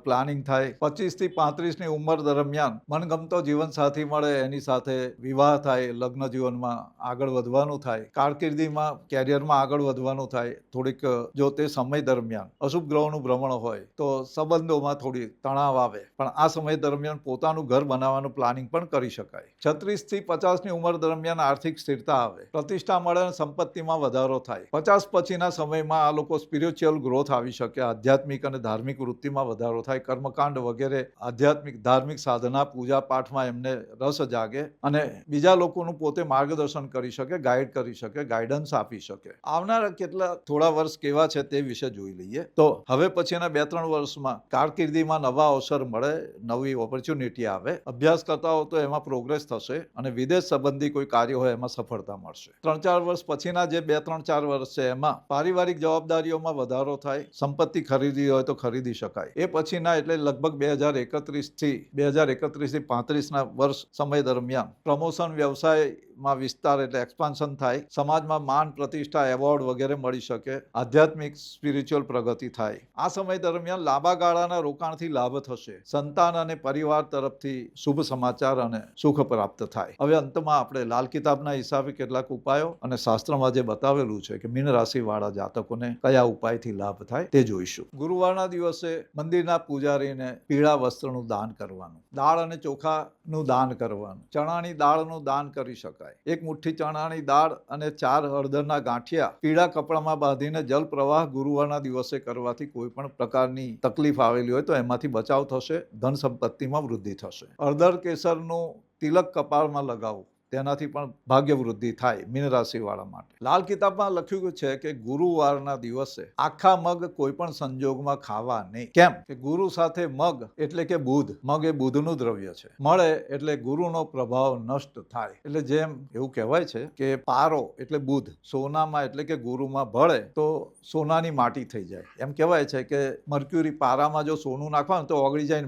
પ્લાનિંગ થાય. 25 થી 35ની ઉંમર દરમિયાન મનગમતો જીવનસાથી મળે, એની સાથે વિવાહ થાય, લગ્ન જીવનમાં આગળ વધવાનું થાય, કારકિર્દીમાં કેરિયરમાં આગળ વધવાનું થાય. થોડીક જો તે સમય દરમિયાન અશુભ ગ્રહોનું ભ્રમણ હોય તો સંબંધોમાં થોડી તણાવ આવે, પણ આ સમય દરમિયાન પોતાનું ઘર બનાવવાનું પ્લાનિંગ પણ કરી શકાય. 36 થી 50ની ઉંમર દરમિયાન આર્થિક સ્થિરતા આવે, પ્રતિષ્ઠા મળે અને સંપત્તિમાં વધારો થાય. 50 પછીના સમયમાં આ લોકો સ્પિરિચ્યુઅલ ગ્રોથ આવી શકે, આધ્યાત્મિક અને ધાર્મિક વૃત્તિમાં વધારો થાય, કર્મકાંડ વગેરે આધ્યાત્મિક ધાર્મિક સાધના પૂજા પાઠમાં એમને રસ જાગે અને બીજા લોકોનું પોતે માર્ગદર્શન કરી શકે, ગાઈડ કરી શકે, ગાઈડન્સ આપી શકે. આવનારા કેટલા થોડા વર્ષ કેવા છે તે વિશે જોઈ લઈએ. તો હવે પછીના 2-3 વર્ષમાં કારકિર્દીમાં નવા અવસર મળે, નવી ઓપોર્ચ્યુનિટી આવે, અભ્યાસ કરતા હો તો એમાં પ્રોગ્રેસ થશે અને વિદેશ સંબંધી કોઈ કાર્ય હોય એમાં સફળતા મળશે. 3-4 વર્ષ પછીના જે 2-3-4 વર્ષ છે એમાં પારિવારિક જવાબદારીઓમાં વધારો થાય, સંપત્તિ ખરીદી હોય તો ખરીદી શકાય. એ પછીના એટલે લગભગ 2031 થી 35ના વર્ષ સમય દરમિયાન પ્રમોશન, વ્યવસાયમાં વિસ્તાર એટલે એક્સપાન્શન થાય, સમાજમાં માન, પ્રતિષ્ઠા, એવોર્ડ વગેરે મળી શકે, આધ્યાત્મિક સ્પિરિચ્યુઅલ પ્રગતિ થાય. આ સમય દરમિયાન લાંબા ગાળાના રોકાણથી લાભ થશે, સંતાન અને પરિવાર તરફથી શુભ સમાચાર અને સુખ પ્રાપ્ત થાય. હવે અંતમાં આપણે લાલ કિતાબના હિસાબે કેટલાક ઉપાયો અને શાસ્ત્રમાં જે બતાવેલું છે કે મીન રાશિ વાળા જાતકોને કયા ઉપાયથી લાભ થાય તે જોઈશું. ગુરુવારના દિવસે મંદિરના પૂજારીને પીળા વસ્ત્રનું દાન કરવાનું, દાળ અને ચોખાનું દાન કરવાનું, ચણાની દાળનું દાન કરી શકાય. 1 મુઠ્ઠી ચણાની દાળ અને 4 હળદરના ગાંઠિયા પીળા કપડામાં બાંધીને જલ પ્રવાહ ગુરુવારના દિવસે કરવાથી કોઈ પણ પ્રકારની તકલીફ આવેલી હોય તો એમાંથી બચાવ થશે, ધન સંપત્તિમાં વૃદ્ધિ થશે. હળદર કેસરનું તિલક કપાળમાં લગાવવું, તેનાથી પણ ભાગ્ય વૃદ્ધિ થાય મીન રાશિ વાળા માટે. લાલ કિતાબમાં લખ્યું છે કે ગુરુવારના દિવસે આખા મગ કોઈ પણ સંજોગમાં ખાવા નહીં. કેમ કે ગુરુ સાથે મગ એટલે કે બુધ, મગ એ બુધનું દ્રવ્ય છે, મળે એટલે ગુરુનો પ્રભાવ નષ્ટ થાય. એટલે જેમ એવું કહેવાય છે કે પારો એટલે બુધ, સોનામાં એટલે કે ગુરુમાં ભળે તો સોનાની માટી થઈ જાય. એમ કહેવાય છે કે મર્ક્યુરી પારામાં જો સોનું નાખવાનું તો ઓગળી જાય,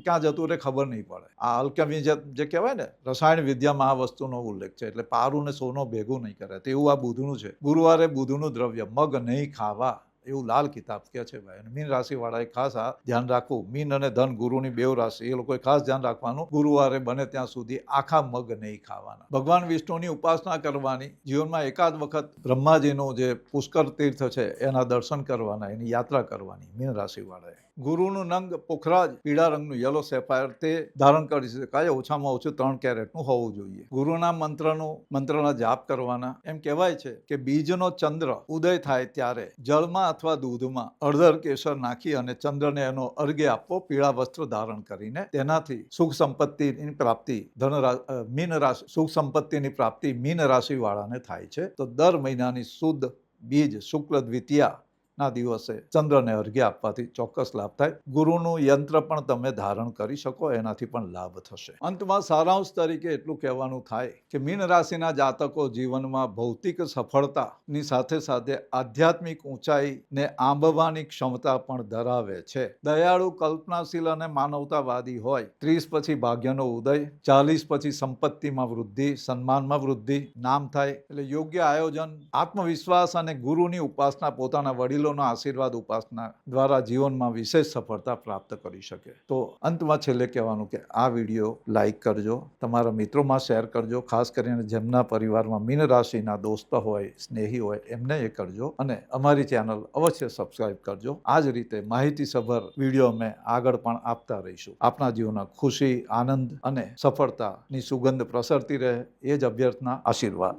ક્યાં જતું રહે ખબર નહીં પડે. આ અલ્કેમી જે કહેવાય ને રસાયણ વિદ્યામાં આ વસ્તુનો ઉલ્લેખ છે. એટલે પારું ને સોનો ભેગું નહીં કરે, તેવું આ બુધનું છે. ગુરુવારે બુધનું દ્રવ્ય મગ નહીં ખાવા એવું લાલ કિતાબ કહે છે ભાઈ. અને મીન રાશિ વાળાએ ખાસ આ ધ્યાન રાખવું. મીન અને ધન ગુરુની 2 રાશિ, એ લોકોએ ખાસ ધ્યાન રાખવાનું. ગુરુવારે બને ત્યાં સુધી આખા મગ નહીં ખાવાના. ભગવાન વિષ્ણુની ઉપાસના કરવાની, જીવનમાં એકાદ વખત બ્રહ્માજીનું જે પુષ્કર તીર્થ છે એના દર્શન કરવાના, એની યાત્રા કરવાની મીન રાશિ વાળાએ. ગુરુનું નંગ પુખરાજ પીળા રંગનું યલો સેફાયર તે ધારણ કરી શકાય, ઓછામાં ઓછું 3 કેરેટનું હોવું જોઈએ. ગુરુના મંત્રના જાપ કરવાના. એમ કહેવાય છે કે બીજનો ચંદ્ર ઉદય થાય ત્યારે જળમાં અથવા દૂધમાં હળદર કેસર નાખી અને ચંદ્રને એનો અર્ઘ્ય આપવો પીળા વસ્ત્ર ધારણ કરીને. તેનાથી સુખ સંપત્તિની પ્રાપ્તિ મીન રાશિ સુખ સંપત્તિની પ્રાપ્તિ મીન રાશિ વાળાને થાય છે. તો દર મહિનાની શુદ્ધ બીજ શુક્લ દ્વિતીયા ના દિવસે ચંદ્રને અર્ઘ્ય આપવાથી ચોક્કસ લાભ થાય. ગુરુનું યંત્ર પણ તમે ધારણ કરી શકો, એનાથી પણ લાભ થશે. અંતમાં સારાંશ તરીકે એટલું કહેવાનું થાય કે મીન રાશિના જાતકો જીવનમાં ભૌતિક સફળતાની સાથે સાથે આધ્યાત્મિક ઊંચાઈને આંબવાની ક્ષમતા પણ ધરાવે છે. દયાળુ, કલ્પનાશીલ અને માનવતાવાદી હોય. 30 પછી ભાગ્યનો ઉદય, 40 પછી સંપત્તિમાં વૃદ્ધિ, સન્માનમાં વૃદ્ધિ, નામ થાય. એટલે યોગ્ય આયોજન, આત્મવિશ્વાસ અને ગુરુની ઉપાસના, પોતાના વડીલોના આશીર્વાદ ઉપાસના દ્વારા જીવનમાં વિશેષ સફળતા પ્રાપ્ત કરી શકે. તો અંતમાં છેલ્લે કહેવાનું કે આ વિડીયો લાઈક કરજો, તમારા મિત્રોમાં શેર કરજો, ખાસ કરીને જેમના પરિવારમાં મીન રાશિના દોસ્ત હોય, સ્નેહી હોય, એમને એ કરજો અને અમારી ચેનલ અવશ્ય સબસ્ક્રાઇબ કરજો. આ જ રીતે માહિતીસભર વિડીયો અમે આગળ પણ આપતા રહીશું. આપના જીવનમાં ખુશી, આનંદ અને સફળતાની સુગંધ પ્રસરતી રહે, એ જ અભ્યર્થના, આશીર્વાદ.